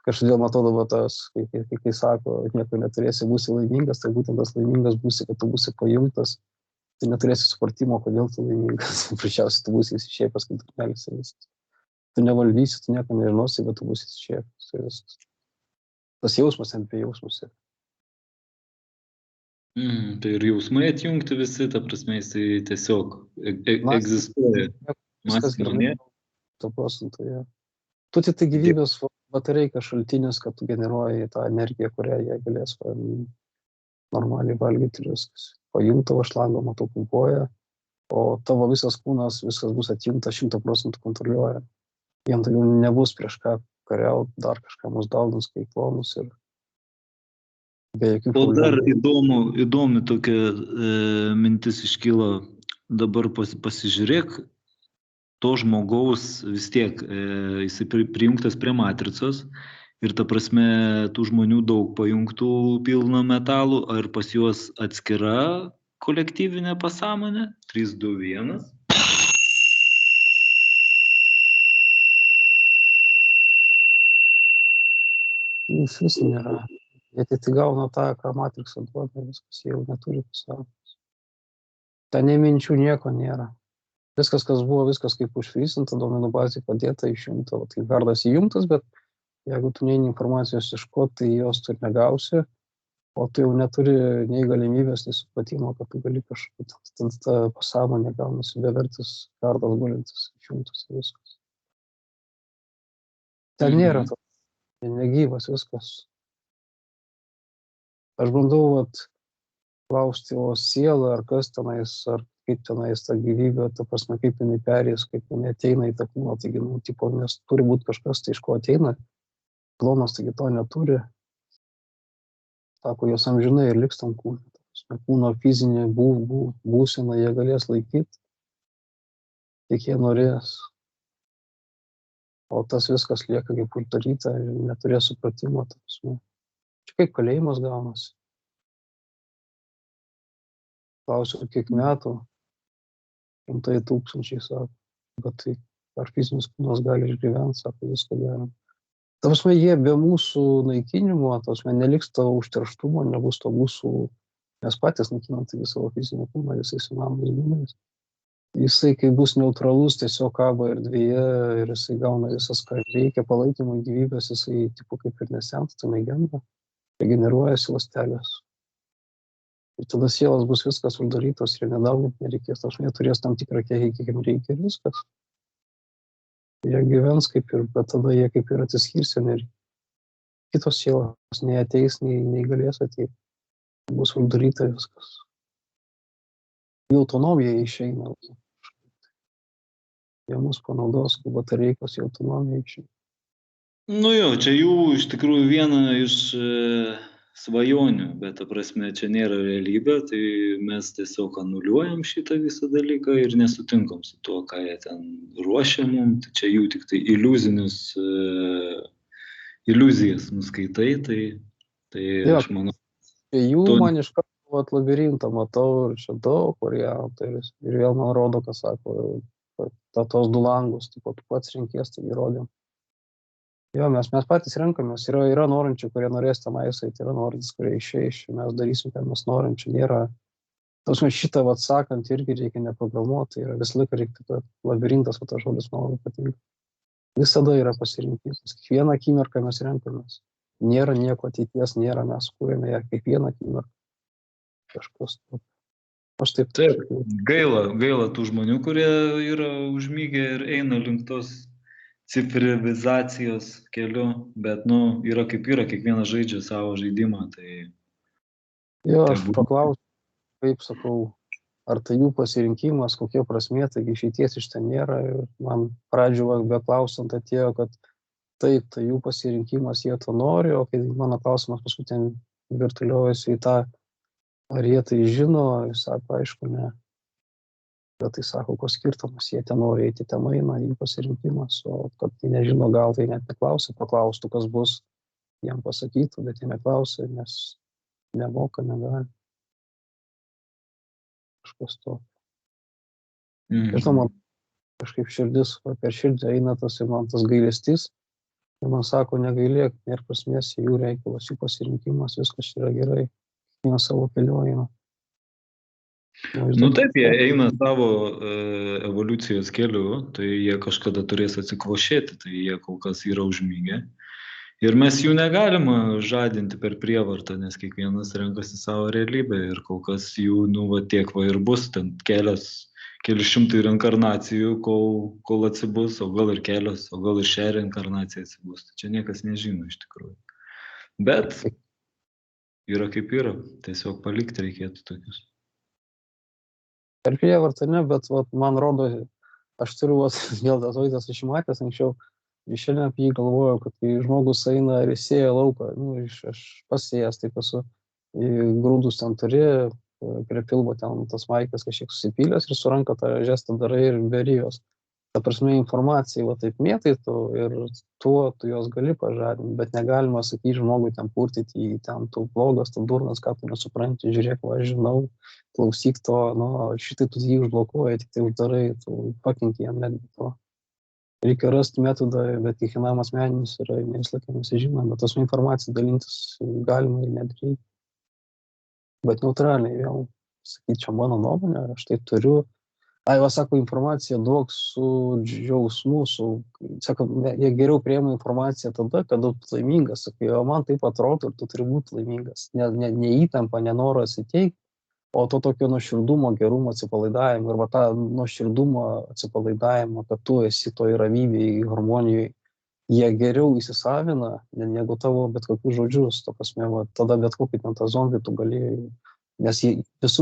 Kažkodėl matau dabar tas, kai sako, nieko neturėsi, būsi laimingas, tai būtent tas laimingas būsi, kad tu būsi pajungtas, tai neturėsi supratimo, kodėl tu laimingas. Prašiausiai tu būsi išsišėpęs, kad tu nelisi viskas. Tu nevaldysi, tu nieko nežinosi, bet tu būsi išsišėpęs. Tai viskas. Tas jausmas ant prie jausmus yra. Tai ir jausmai atjungti visi, ta prasme, jisai tiesiog egzistuoja. Viskas gerai, 100%. Ja. Tu tai gyvybės batareika šaltinis, kad tu generuoji tą energiją, kurią jie galės normaliai valgyti ir viskas. Pajunta šlangą, matau, pumpuoja, o tavo visas kūnas, viskas bus atjungta 100% kontroliuoja. Jiem tai nebus prieš ką kariauti, dar kažką mus daugins kaip klonus ir be jokių O dar problemų. įdomi tokia mintis iškyla, dabar pasižiūrėk, to žmogaus vis tiek, jisai prijungtas prie matricos ir ta prasme tų žmonių daug pajungtų pilno metalų, ar pas juos atskira kolektyvinė pasąmonė? 3, 2, 1. Iš vis nėra. Jie tik gauna tą, ką matriksą duoda, viskas, jie jau neturi pasąmonės. Ten nei minčių nieko nėra. Viskas, kas buvo, viskas kaip užfrysinta, duomenų bazė padėta, išjungta, tai gardas įjungtas, bet jeigu tu neini informacijos ieškoti, tai jos tu negausi, o tu jau neturi nei galimybės, nei supratimo, kad tu gali kažkaip, ten ta pasąmonė gaunasi bevertis, gardas gulintis, išjungtas ir viskas. Ten nėra to, negyvas viskas. Aš bandau klausti, o siela, ar kas tenais, ar kaip tenais ta gyvybė, ta prasme, kaip jinai perės, kaip jinai ateina į tą kūną, taigi, nes turi būti kažkas, tai iš ko ateina, klonas, taigi to neturi. Sako, jos amžinai ir liks tam kūną. Kūno fizinė būsena jie galės laikyti, kiek jie norės. O tas viskas lieka kaip uždaryta ir neturės supratimo. Čia kaip kalėjimas gaunasi. Klausiu, kiek metų, 100 000, sako, bet tai ar fizinis kūnas gali išgyventi, sako, viską gali. Ta prasme, jie be mūsų naikinimo, ta prasme, neliks to užterštumo, nebus to mūsų, mes patys naikinam tai savo fizinį kūną visais įmanomais būdais. Jisai, kai bus neutralus, tiesiog kabo erdvėje ir jisai gauna visas, ką reikia, palaikymui gyvybės, jisai tipo kaip ir nesensta, negenda, regeneruojasi ląstelės. Ir tada sielas bus viskas uždarytos ir nedauginti nereikės, aš neturės tam tikrą kiekį, kiek reikia ir viskas. Jie gyvens kaip ir, bet tada jie kaip ir atsiskirs ir kitos sielos nei ateis, nei galės ateiti. Bus uždaryta viskas. Jų autonomija išeina. Jie mus panaudos, kaip batareikos, jų autonomija išeina. Nu jo, čia jų iš tikrųjų viena iš svajonių, bet ta prasme čia nėra realybė, tai mes tiesiog anuliuojam šitą visą dalyką ir nesutinkam su tuo, ką jie ten ruošia mums, tai čia jų tik tai iliuzijas nuskaitai, tai Jo, aš manau. jų man iš karto labirintą matau ir čia daug variantų ir vėl man rodo, kas sako, tos du langus, tu pats renkies, tai įrodėm. Jo, mes patys renkamės, yra norinčių, kurie norės tenais eiti, yra norintis, kurie išeis, mes darysim, ką mes norinčių, nėra. Tausme, šitą sakant irgi reikia neprogramuoti, yra visą laiką reikia, labirintas, tas žodis man labai patinka. Visada yra pasirinkimas, kiekvieną akimirką mes renkamės. nėra nieko ateities, nėra, mes kūrėme ją kiekvieną akimirką. Kažkas. Aš taip. Taip, gaila tų žmonių, kurie yra užmygę ir eina link tos civilizacijos keliu, bet, yra kaip yra, kiekvienas žaidžia savo žaidimą, tai... Jo, aš paklausiu, kaip sakau, ar tai jų pasirinkimas, kokia prasmė, taigi išeities iš ten nėra. Ir man pradžioje beklausant atėjo, kad taip, tai jų pasirinkimas, jie to nori, o kai mano klausimas paskui ten virtualiuojasi į tą, ar jie tai žino, jis sako, aišku, ne. Bet tai sako, ko skirtumas, jie ten nori eiti, ten eina, jų pasirinkimas, o kad jie nežino, gal tai net neklausia, paklaustų, kas bus, jam pasakytų, bet jie neklausia, nes nemoka, negali. Kažkas to. Ir to man kažkaip širdis, per širdį eina tas ir man tas gailestis. Ir man sako, negailėk, nėra prasmės, jų reikalas, jų pasirinkimas, viskas yra gerai. Jie savo keliu eina. Taip, jie eina savo evoliucijos keliu, tai jie kažkada turės atsikvošėti, tai jie kol kas yra užmygę. Ir mes jų negalima žadinti per prievartą, nes kiekvienas renkasi savo realybę ir kol kas jų, tiek ir bus, ten keli šimtai reinkarnacijų, kol atsibus, o gal ir kelios, o gal ir šią reinkarnaciją atsibus. Čia niekas nežino iš tikrųjų. Bet yra kaip yra, tiesiog palikti reikėtų tokius. Per prievartą ne, bet man rodo, aš turiu vėl tas vaizdas išmatęs anksčiau, šiandien apie jį galvojau, kad kai žmogus eina ir sėja lauką, aš pasėjęs taip esu, grūdus ten turi, prie pilvo ten tas maikas kažkiek susipylęs ir su ranka tą žestą darai ir beri jos. Ta prasme, informacija taip mėtai tu ir tuo tu jos gali pažadinti, bet negalima sakyti žmogui ten purtyti į ten tu blogas, tu durnas, ką tu nesupranti, žiūrėk, aš žinau, klausyk to, šitai tu jį užblokuoji, tik tai uždarai, tu pakenki jam netgi to. Reikia rasti metodą, bet kiekvienam asmeninis yra, ne vis laiką nesižino, bet tos informaciją dalintis galima ir net reikia. Bet neutraliai vėl, sakyčiau, mano nuomonė, aš tai turiu. Sako, informaciją duok su džiausmu, sako, jie geriau priima informaciją tada, kada tu laimingas, sakai, o man taip atrodo ir tu turi būti laimingas. Ne įtampa, nenoras įteikti, o to tokio nuoširdumo, gerumo, atsipalaidavimo ir tą nuoširdumo, atsipalaidavimo, kad tu esi toj ramybėj, harmonijoje, jie geriau įsisavina, negu tavo bet kokius žodžius, to prasme, tada bet kokį ten tą zombį tu galėjai, nes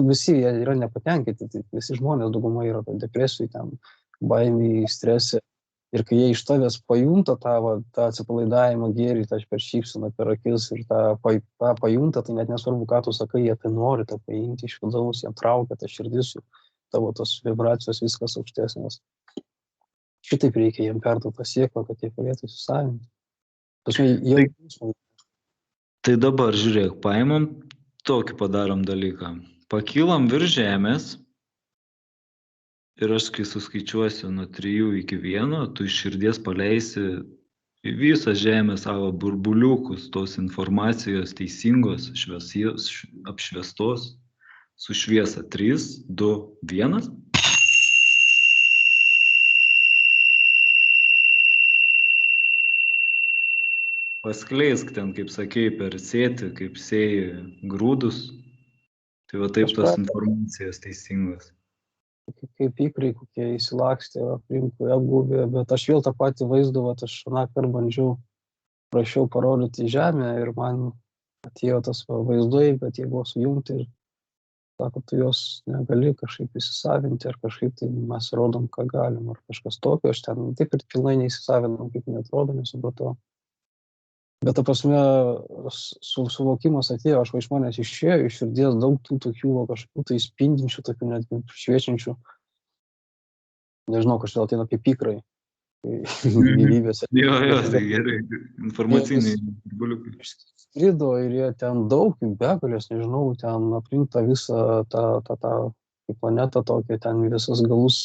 visi jie yra nepatenkinti, tai visi žmonės dauguma yra depresijų, ten baimį, stresė, ir kai jie iš tavęs pajunta tą atsipalaidavimą gėrį, tą per šypseną, per akis ir tą pajunta, tai net nesvarbu, ką tu sakai, jie tai nori tą paimti iš vidaus, jie traukia tą širdis, tavo tos vibracijos viskas aukštesnės. Šitaip reikia jiem perduoti tą sėklą, kad jie galėtų įsisavinti. Tai dabar žiūrėk, paimam tokį padarom dalyką. Pakylam virš žemės ir aš kai suskaičiuosiu nuo 3 iki 1, tu iš širdies paleisi į visą žemę savo burbuliukus tos informacijos teisingos, apšviestos, su šviesa 3, 2, 1. Paskleisk ten, kaip sakei, per sėtį, kaip sėjai grūdus. Tai taip tos informacijos teisingos. Kaip ikrai, kokie įsilakstė aplinkui apgūbė, bet aš vėl tą patį vaizdą, aš nakar bandžiau, prašiau parodyti žemę ir man atėjo tas vaizdai, bet jie buvo sujungti ir sako, tu jos negali kažkaip įsisavinti ar kažkaip tai mes rodom, ką galim ar kažkas tokio, aš ten taip ir pilnai neįsisavinau, kaip netrodo, nesupratau. Bet ta prasme, suvokimas atėjo, aš iš manęs išėjo, iš širdies daug tų tokių kažkokių tai spindinčių, tokių net šviečiančių, nežinau, kažkodėl ateina kaip ikrai, gyvybėse. Jo, tai gerai, informaciniai burbuliukai. Skrido ir jie ten daug, begalės, nežinau, ten aplink tą visą tą planetą tokią, ten visas galus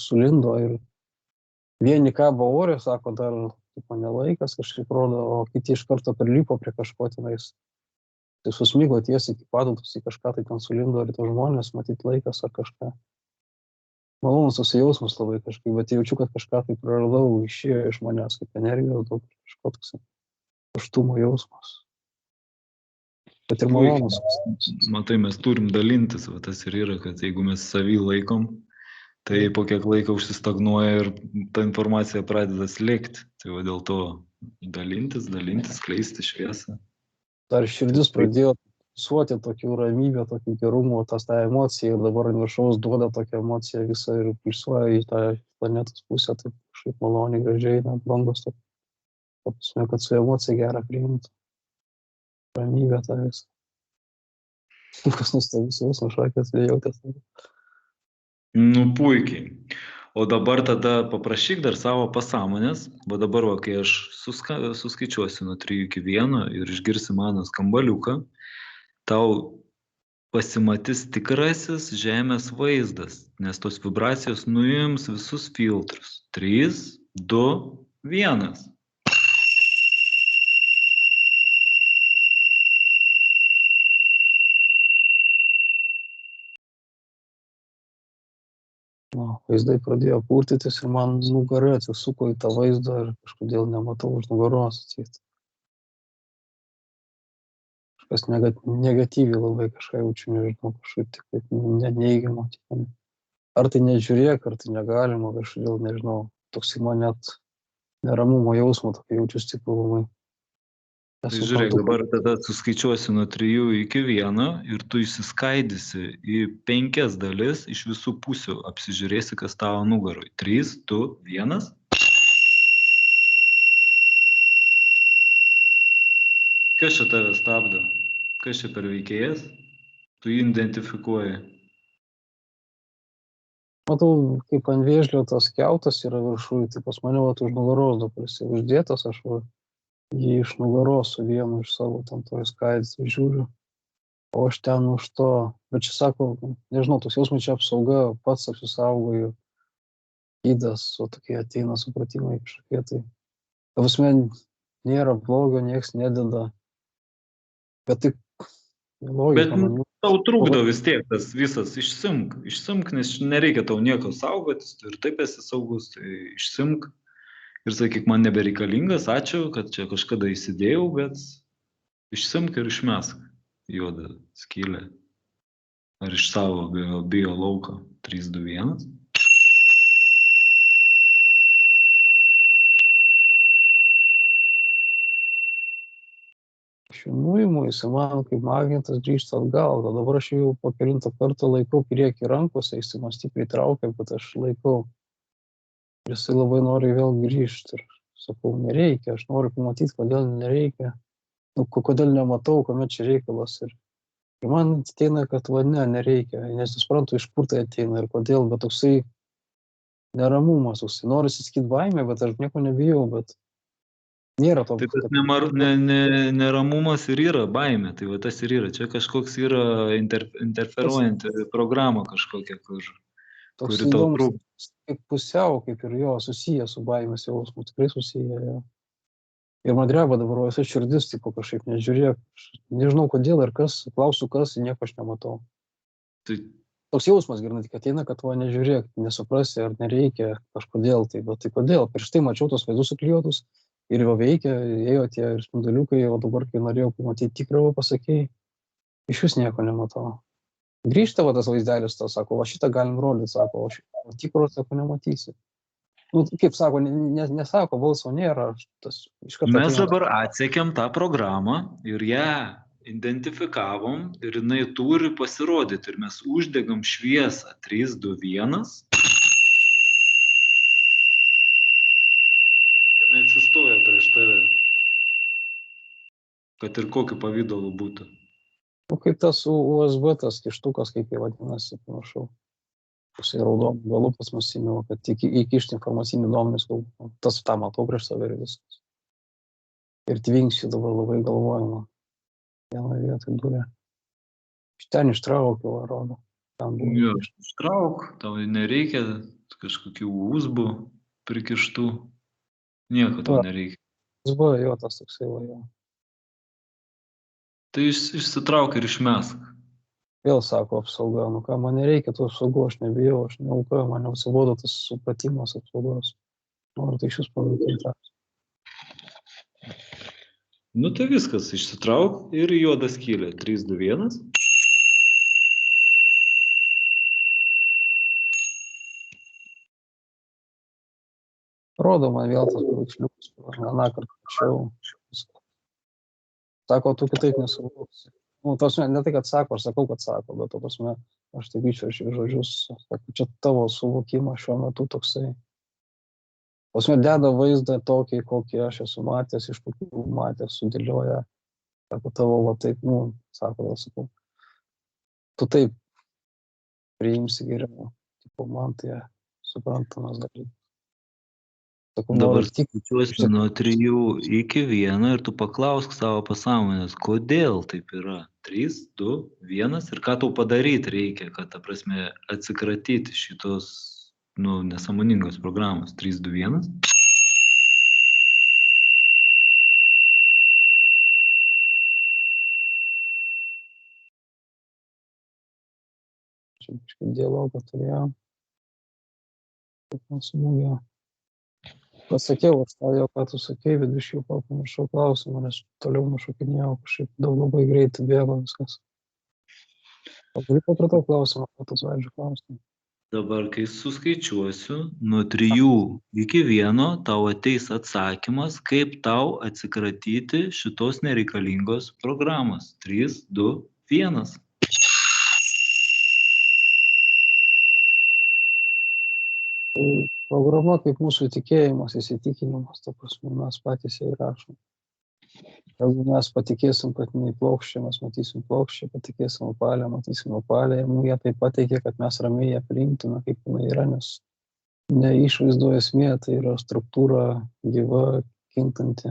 sulindo ir vieni kabo ore, sako, dar mane laikas kažkaip rodo, o kiti iš karto prilipo prie kažko tenais. Tai susmigo tiesiai iki padatus į kažką, tai ten sulindo ir tos žmonės, matyt laikas ar kažką. Malonus tas jausmas labai kažkaip, bet jaučiu, kad kažką tai praradau, išėjo iš manęs, kaip energijos daug kažko toksai. Tuštumo jausmas. Bet ir Puikiai. malonus. Matai, mes turim dalintis, va tas ir yra, kad jeigu mes savį laikom, tai po kiek laiko užsistagnuoja ir ta informacija pradeda slėgti. Tai va dėl to dalintis, skleisti šviesą. Dar širdis pradėjo suoti tokių ramybę, tokių gerumų, tas tą emociją ir dabar ant viršaus duoda tokią emociją visą ir pulsuoja į tą planetos pusę, taip kažkaip maloniai, gražiai, bangos, ta prasme, kad su emocija gerą priimtų. Ramybę tą visą. Kas nustabus jausmas, šakės vėjautės. Nu, puikiai. O dabar tada paprašyk dar savo pasąmonės, va dabar, va, kai aš suskaičiuosiu nuo 3 iki 1 ir išgirsi mano skambaliuką, tau pasimatys tikrasis Žemės vaizdas, nes tos vibracijos nuims visus filtrus. 3, 2, 1. Vaizdai pradėjo purtytis ir man nugarą atsisuko į tą vaizdą ir kažkodėl nematau už nugaros atseit. Kažkas negatyviai labai kažką jaučiu, nežinau, kažkaip tik neigiamą. Ar tai nežiūrėk, ar tai negalima, kažkodėl nežinau. Toks į man net neramumo jausmą tokį jaučiu stiprumai. Tai žiūrėk, dabar tada suskaičiuosiu nuo 3 iki 1 ir tu išsiskaidysi į 5 dalis, iš visų pusių apsižiūrėsi, kas tavo nugaroj. 3, 2, 1. Kas čia tave stabdo? Kas čia per veikėjas? Tu jį identifikuoji. Matau, kaip ant vėžlio tas kiautas yra viršui, tai pas mane vat už nugaros dabar jis uždėtas, aš jį iš nugaros su vienu iš savo tam toj skaidys žiūriu, o aš ten už to, bet čia sako, nežinau, toks jausmas čia apsauga, pats apsisaugoju, įdas, o tokie ateina supratimai kažkokie, tai prasme, nėra blogio, nieks nededa, bet tik logika man jau. Tau trukdo vis tiek tas visas išsimk, nes nereikia tau nieko saugotis, tu ir taip esi saugus, tai išsimk. Ir sakyk, man nebereikalingas, ačiū, kad čia kažkada įsidėjau, bet išsimk ir išmesk juodą skylę. Ar iš savo bio lauko. 3, 2, 1. Aš jau nuimu, jis man kaip magnetas grįžta atgal, o dabar aš jau po kelintą kartą laikau priekį rankose, jis man stipriai traukia, bet aš laikau. Ir jisai labai nori vėl grįžti. Ir sakau, nereikia, aš noriu pamatyti, kodėl nereikia. Nu, kodėl nematau, kuomet čia reikalas. Ir man ateina, kad nereikia, nes nesuprantu, iš kur tai ateina ir kodėl, bet toksai neramumas, toksai noriu sakyti baimę, bet aš nieko nebijau, bet nėra to. Tai tas neramumas ir yra baimė, tai va tas ir yra. Čia kažkoks yra interferuojanti programa kažkokia, kuri tau trūk. Kaip pusiau, kaip ir jo, susiję su baimės jausmu, tikrai susiję. Jo. Ir man dreba dabar visą širdis, tipo kažkaip nežiūrėk, nežinau kodėl ir kas, klausiu kas, nieko aš nematau. Tai toks jausmas girna, tik ateina, kad nežiūrėk, nesuprasi ar nereikia kažkodėl, tai kodėl. Prieš tai mačiau tos vaizdus suklijuotus ir jau veikia, ėjo tie ir spinduliukai, o dabar, kai norėjau pamatyti tikrą, pasakėjai, iš vis nieko nematau. Grįžta tas vaizdelis, tas sako, va šitą galim rodyti, sako, o tikro, sako, nematysi. Nu, kaip sako, nesako, balso nėra. Mes dabar atsekėm tą programą ir ją identifikavom ir jinai turi pasirodyti ir mes uždegam šviesą 3, 2, 1. Jinai atsistoja prieš tave. Kad ir kokiu pavydalu būtų. Nu, kaip tas USB, tas kištukas, kaip jie vadinasi, panašau. Pusai raudonų galų pas mus įmėjo, kad įkišti informacinį duomenys, tas tą matau prieš save ir viskas. Ir tvinksiu dabar labai galvojama. Vieną vietą durė. Iš ten ištraukiau, rodo. Jo, ištrauk, tau nereikia kažkokių USB prikištų. Nieko tau nereikia. USB, jo, tas toksai vajo. Tai išsitrauk ir išmesk. Vėl sako apsauga, nu ką, man nereikia tų apsaugų, aš nebijau, aš neaukoju, man neusibodo tas supratimas apsaugos. Noriu tai iš jūs paveikinti. Nu tai viskas, išsitrauk ir juoda skylė. 3, 2, 1. Rodo man vėl tas paveiksliukas, kur aną kartą mačiau. Sako, tu kitaip nesuvoksi. Nu, tos ne tai, kad sako, aš sakau, kad sako, bet to prasme, aš taip išverčiu į žodžius, sako, čia tavo suvokimas šiuo metu toksai. Prasme, deda vaizdą tokį, kokį aš esu matęs, iš kokių matęs, sudėlioja, sako, tavo, va taip, nu, sako, vėl sakau, tu taip priimsi geriau, tipo, man tai suprantamas dalykas. Sakau, Dabar noriu tik skaičiuosi nuo 3 iki 1 ir tu paklausk savo pasąmonės, kodėl taip yra. 3, 2, 1 ir ką tau padaryti reikia, kad, ta prasme, atsikratyti šitos, nu, nesąmoningos programos. 3, 2, 1. čia kažkaip dialogą turėjau. Taip smūgio. Pasakiau, aš tau jau, ką tu sakei, bet iš jų pamiršau klausimą, nes toliau nušokinėjau, kažkaip daug labai greitai bėgo viskas. Gali papratau klausimą, ką tu svaldžiu klausimą. Dabar, kai suskaičiuosiu, nuo 3 iki 1 tau ateis atsakymas, kaip tau atsikratyti šitos nereikalingos programos. 3, 2, 1. Tai programa kaip mūsų tikėjimas, įsitikinimas, ta prasme, mes patys ją įrašom. Jeigu mes patikėsim, kad neįplaukščia, mes matysim plokščią, patikėsim opalę, matysim opalę, ir jie taip pateikė, kad mes ramiai ją priimtume, kaip jinai yra, nes ne išvaizdo esmė, tai yra struktūra gyva, kintanti.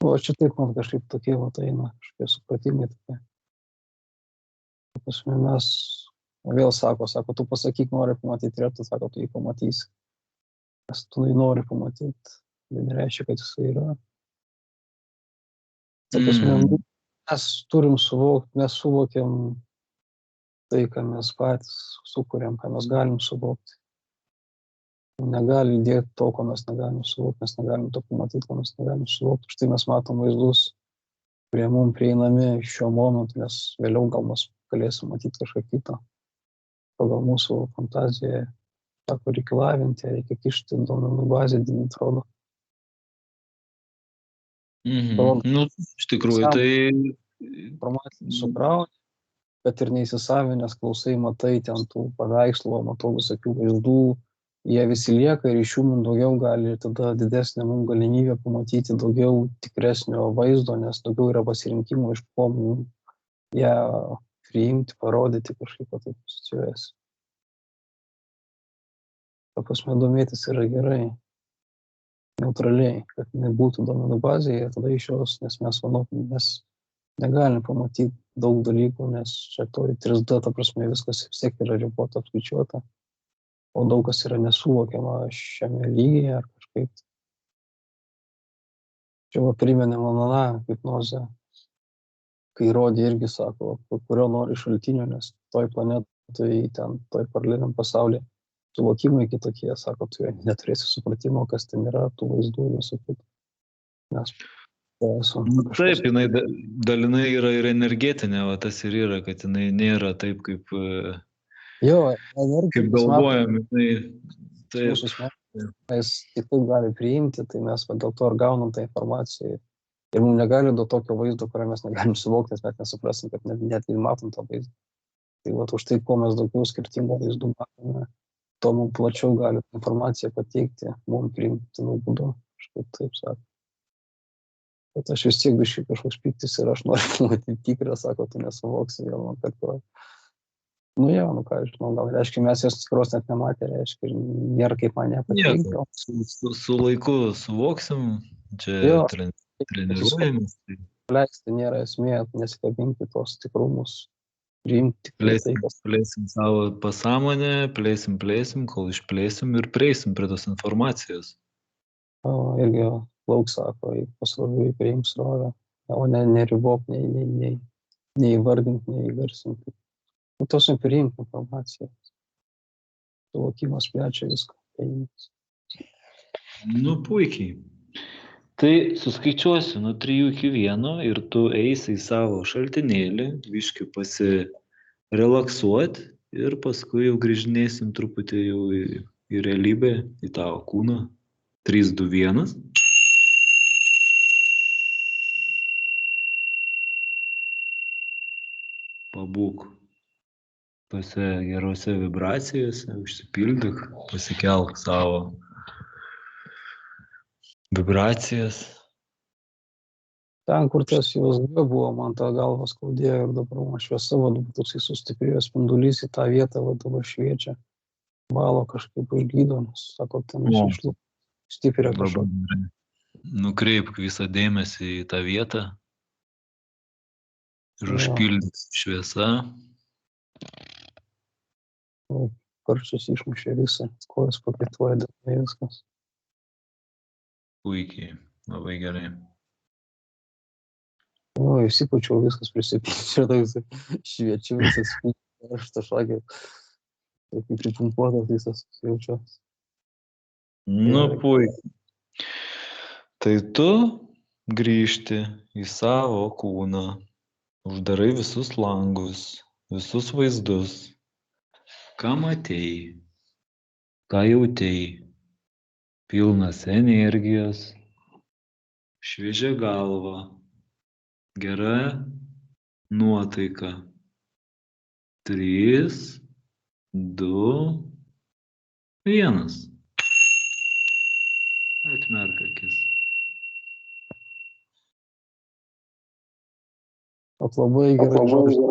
O čia taip man kažkaip tokie eina, kažkokie supratimai tokie. Ta prasme, mes vėl sako, tu pasakyk, nori pamatyti retą, sako, tu jį pamatysi. Nes tu nori pamatyti, tai nereiškia, kad jisai yra. Ta prasme, mes turim suvokti, mes suvokiam tai, ką mes patys sukuriam, ką mes galim suvokti. Negali dėti to, ko mes negalim suvokti, mes negalim to pamatyti, ko mes negalim suvokti. Štai mes matom vaizdus, kurie mums prieinami šiuo momentu, nes vėliau gal mes galėsim matyti kažką kitą. Pagal mūsų fantaziją, sako, reikia lavinti, reikia kišti duomenų bazę, didinti, atrodo. Nu, iš tikrųjų, tai... Informaciją sukrauni, bet ir neįsisavinęs, klausai, matai ten tų paveikslų, matau visokių vaizdų, jie visi lieka ir iš jų mums daugiau gali, tada didesnė mums galimybė pamatyti daugiau tikresnio vaizdo, nes daugiau yra pasirinkimo, iš ko mums ją priimti, parodyti kažkaip taip asocijuojasi. Ta prasme, domėtis yra gerai, neutraliai, kad nebūtų duomenų bazėje, tada iš jos, nes mes negalim pamatyti daug dalykų, nes čia toj 3D, ta prasme, viskas vis tiek yra ribota, apskaičiuota, o daug kas yra nesuvokiama šiame lygyje ar kažkaip. Čia primenė man hipnozę, kai rodė irgi sako, kurio nori šaltinio, nes toj planetoj, ten, toj paraleliam pasaulyje suvokimai kitokie, sako, tu neturėsi supratimo, kas ten yra, tų vaizdų ir visų kitų. Nes taip, jinai dalinai yra ir energetinė, o tas ir yra, kad jinai nėra taip, kaip galvojam. Mūsų smegenys kitaip gali priimti, tai mes dėl to ir gaunam tą informaciją. Ir mums negali duoti tokio vaizdo, kurio mes negalim suvokti, nes mes nesuprasim, kad net matom tą vaizdą. Tai už tai, kuo mes daugiau skirtingų vaizdų matome, to mums plačiau gali informaciją pateikti, mums priimtinų būdų, kažkaip taip sako. Bet aš vis tiek biškai kažkoks piktis ir aš noriu pamatyti tikrą, sako, tu nesuvoksi, vėl man kartuoju. Nu jau, ką žinau, gal reiškia, mes jos tikros net nematė, reiškia, ir nėra kaip man nepatinka. Su laiku suvoksim, čia treniruojamas. Leisti nėra esmė, nesikabinti tos tikrumus, priimti tikrai tai, kas... Plėsim savo pasąmonę, plėsim, kol išplėsim ir prieisim prie tos informacijos. Irgi lauk sako, pasroviui priims srovę, o neribok, neįvardink, neįgarsink. Tos nepriimk informaciją. Suvokimas plečia viską. Nu, puikiai. Tai suskaičiuosiu nuo 3 iki 1 ir tu eisi į savo šaltinėlį, biškį pasirelaksuot ir paskui jau grįžinėsim truputį jau į realybę, į tavo kūną. 3, 2, 1. Pabūk tose gerose vibracijose, užsipildyk, pasikelk savo vibracijas. Ten, kur tas USG buvo, man tą galvą skaudėjo ir dabar man šviesa, va, toksai sustiprėjo spindulys į tą vietą, va, dabar šviečia, valo kažkaip užgydo, nes, sako, ten išlūk stiprią kažkokią. Nukreipk visą dėmesį į tą vietą ir užpildyk šviesa. Karščius išmušė visą, kojas pakrituoja, dažnai viskas. Puikiai, labai gerai. O, įsipučiau, viskas prisipildė, toks šviečiamas atspindė, aš tą šakį, tokį pripumpuotas visas jaučiuos. Nu, puikiai. Tai tu grįžti į savo kūną, uždarai visus langus, visus vaizdus, ką matėjai, ką jautėjai, pilnas energijos, šviežia galva, gera nuotaika. 3, 2, 1. Atmerk akis. Labai gerai žodžiu.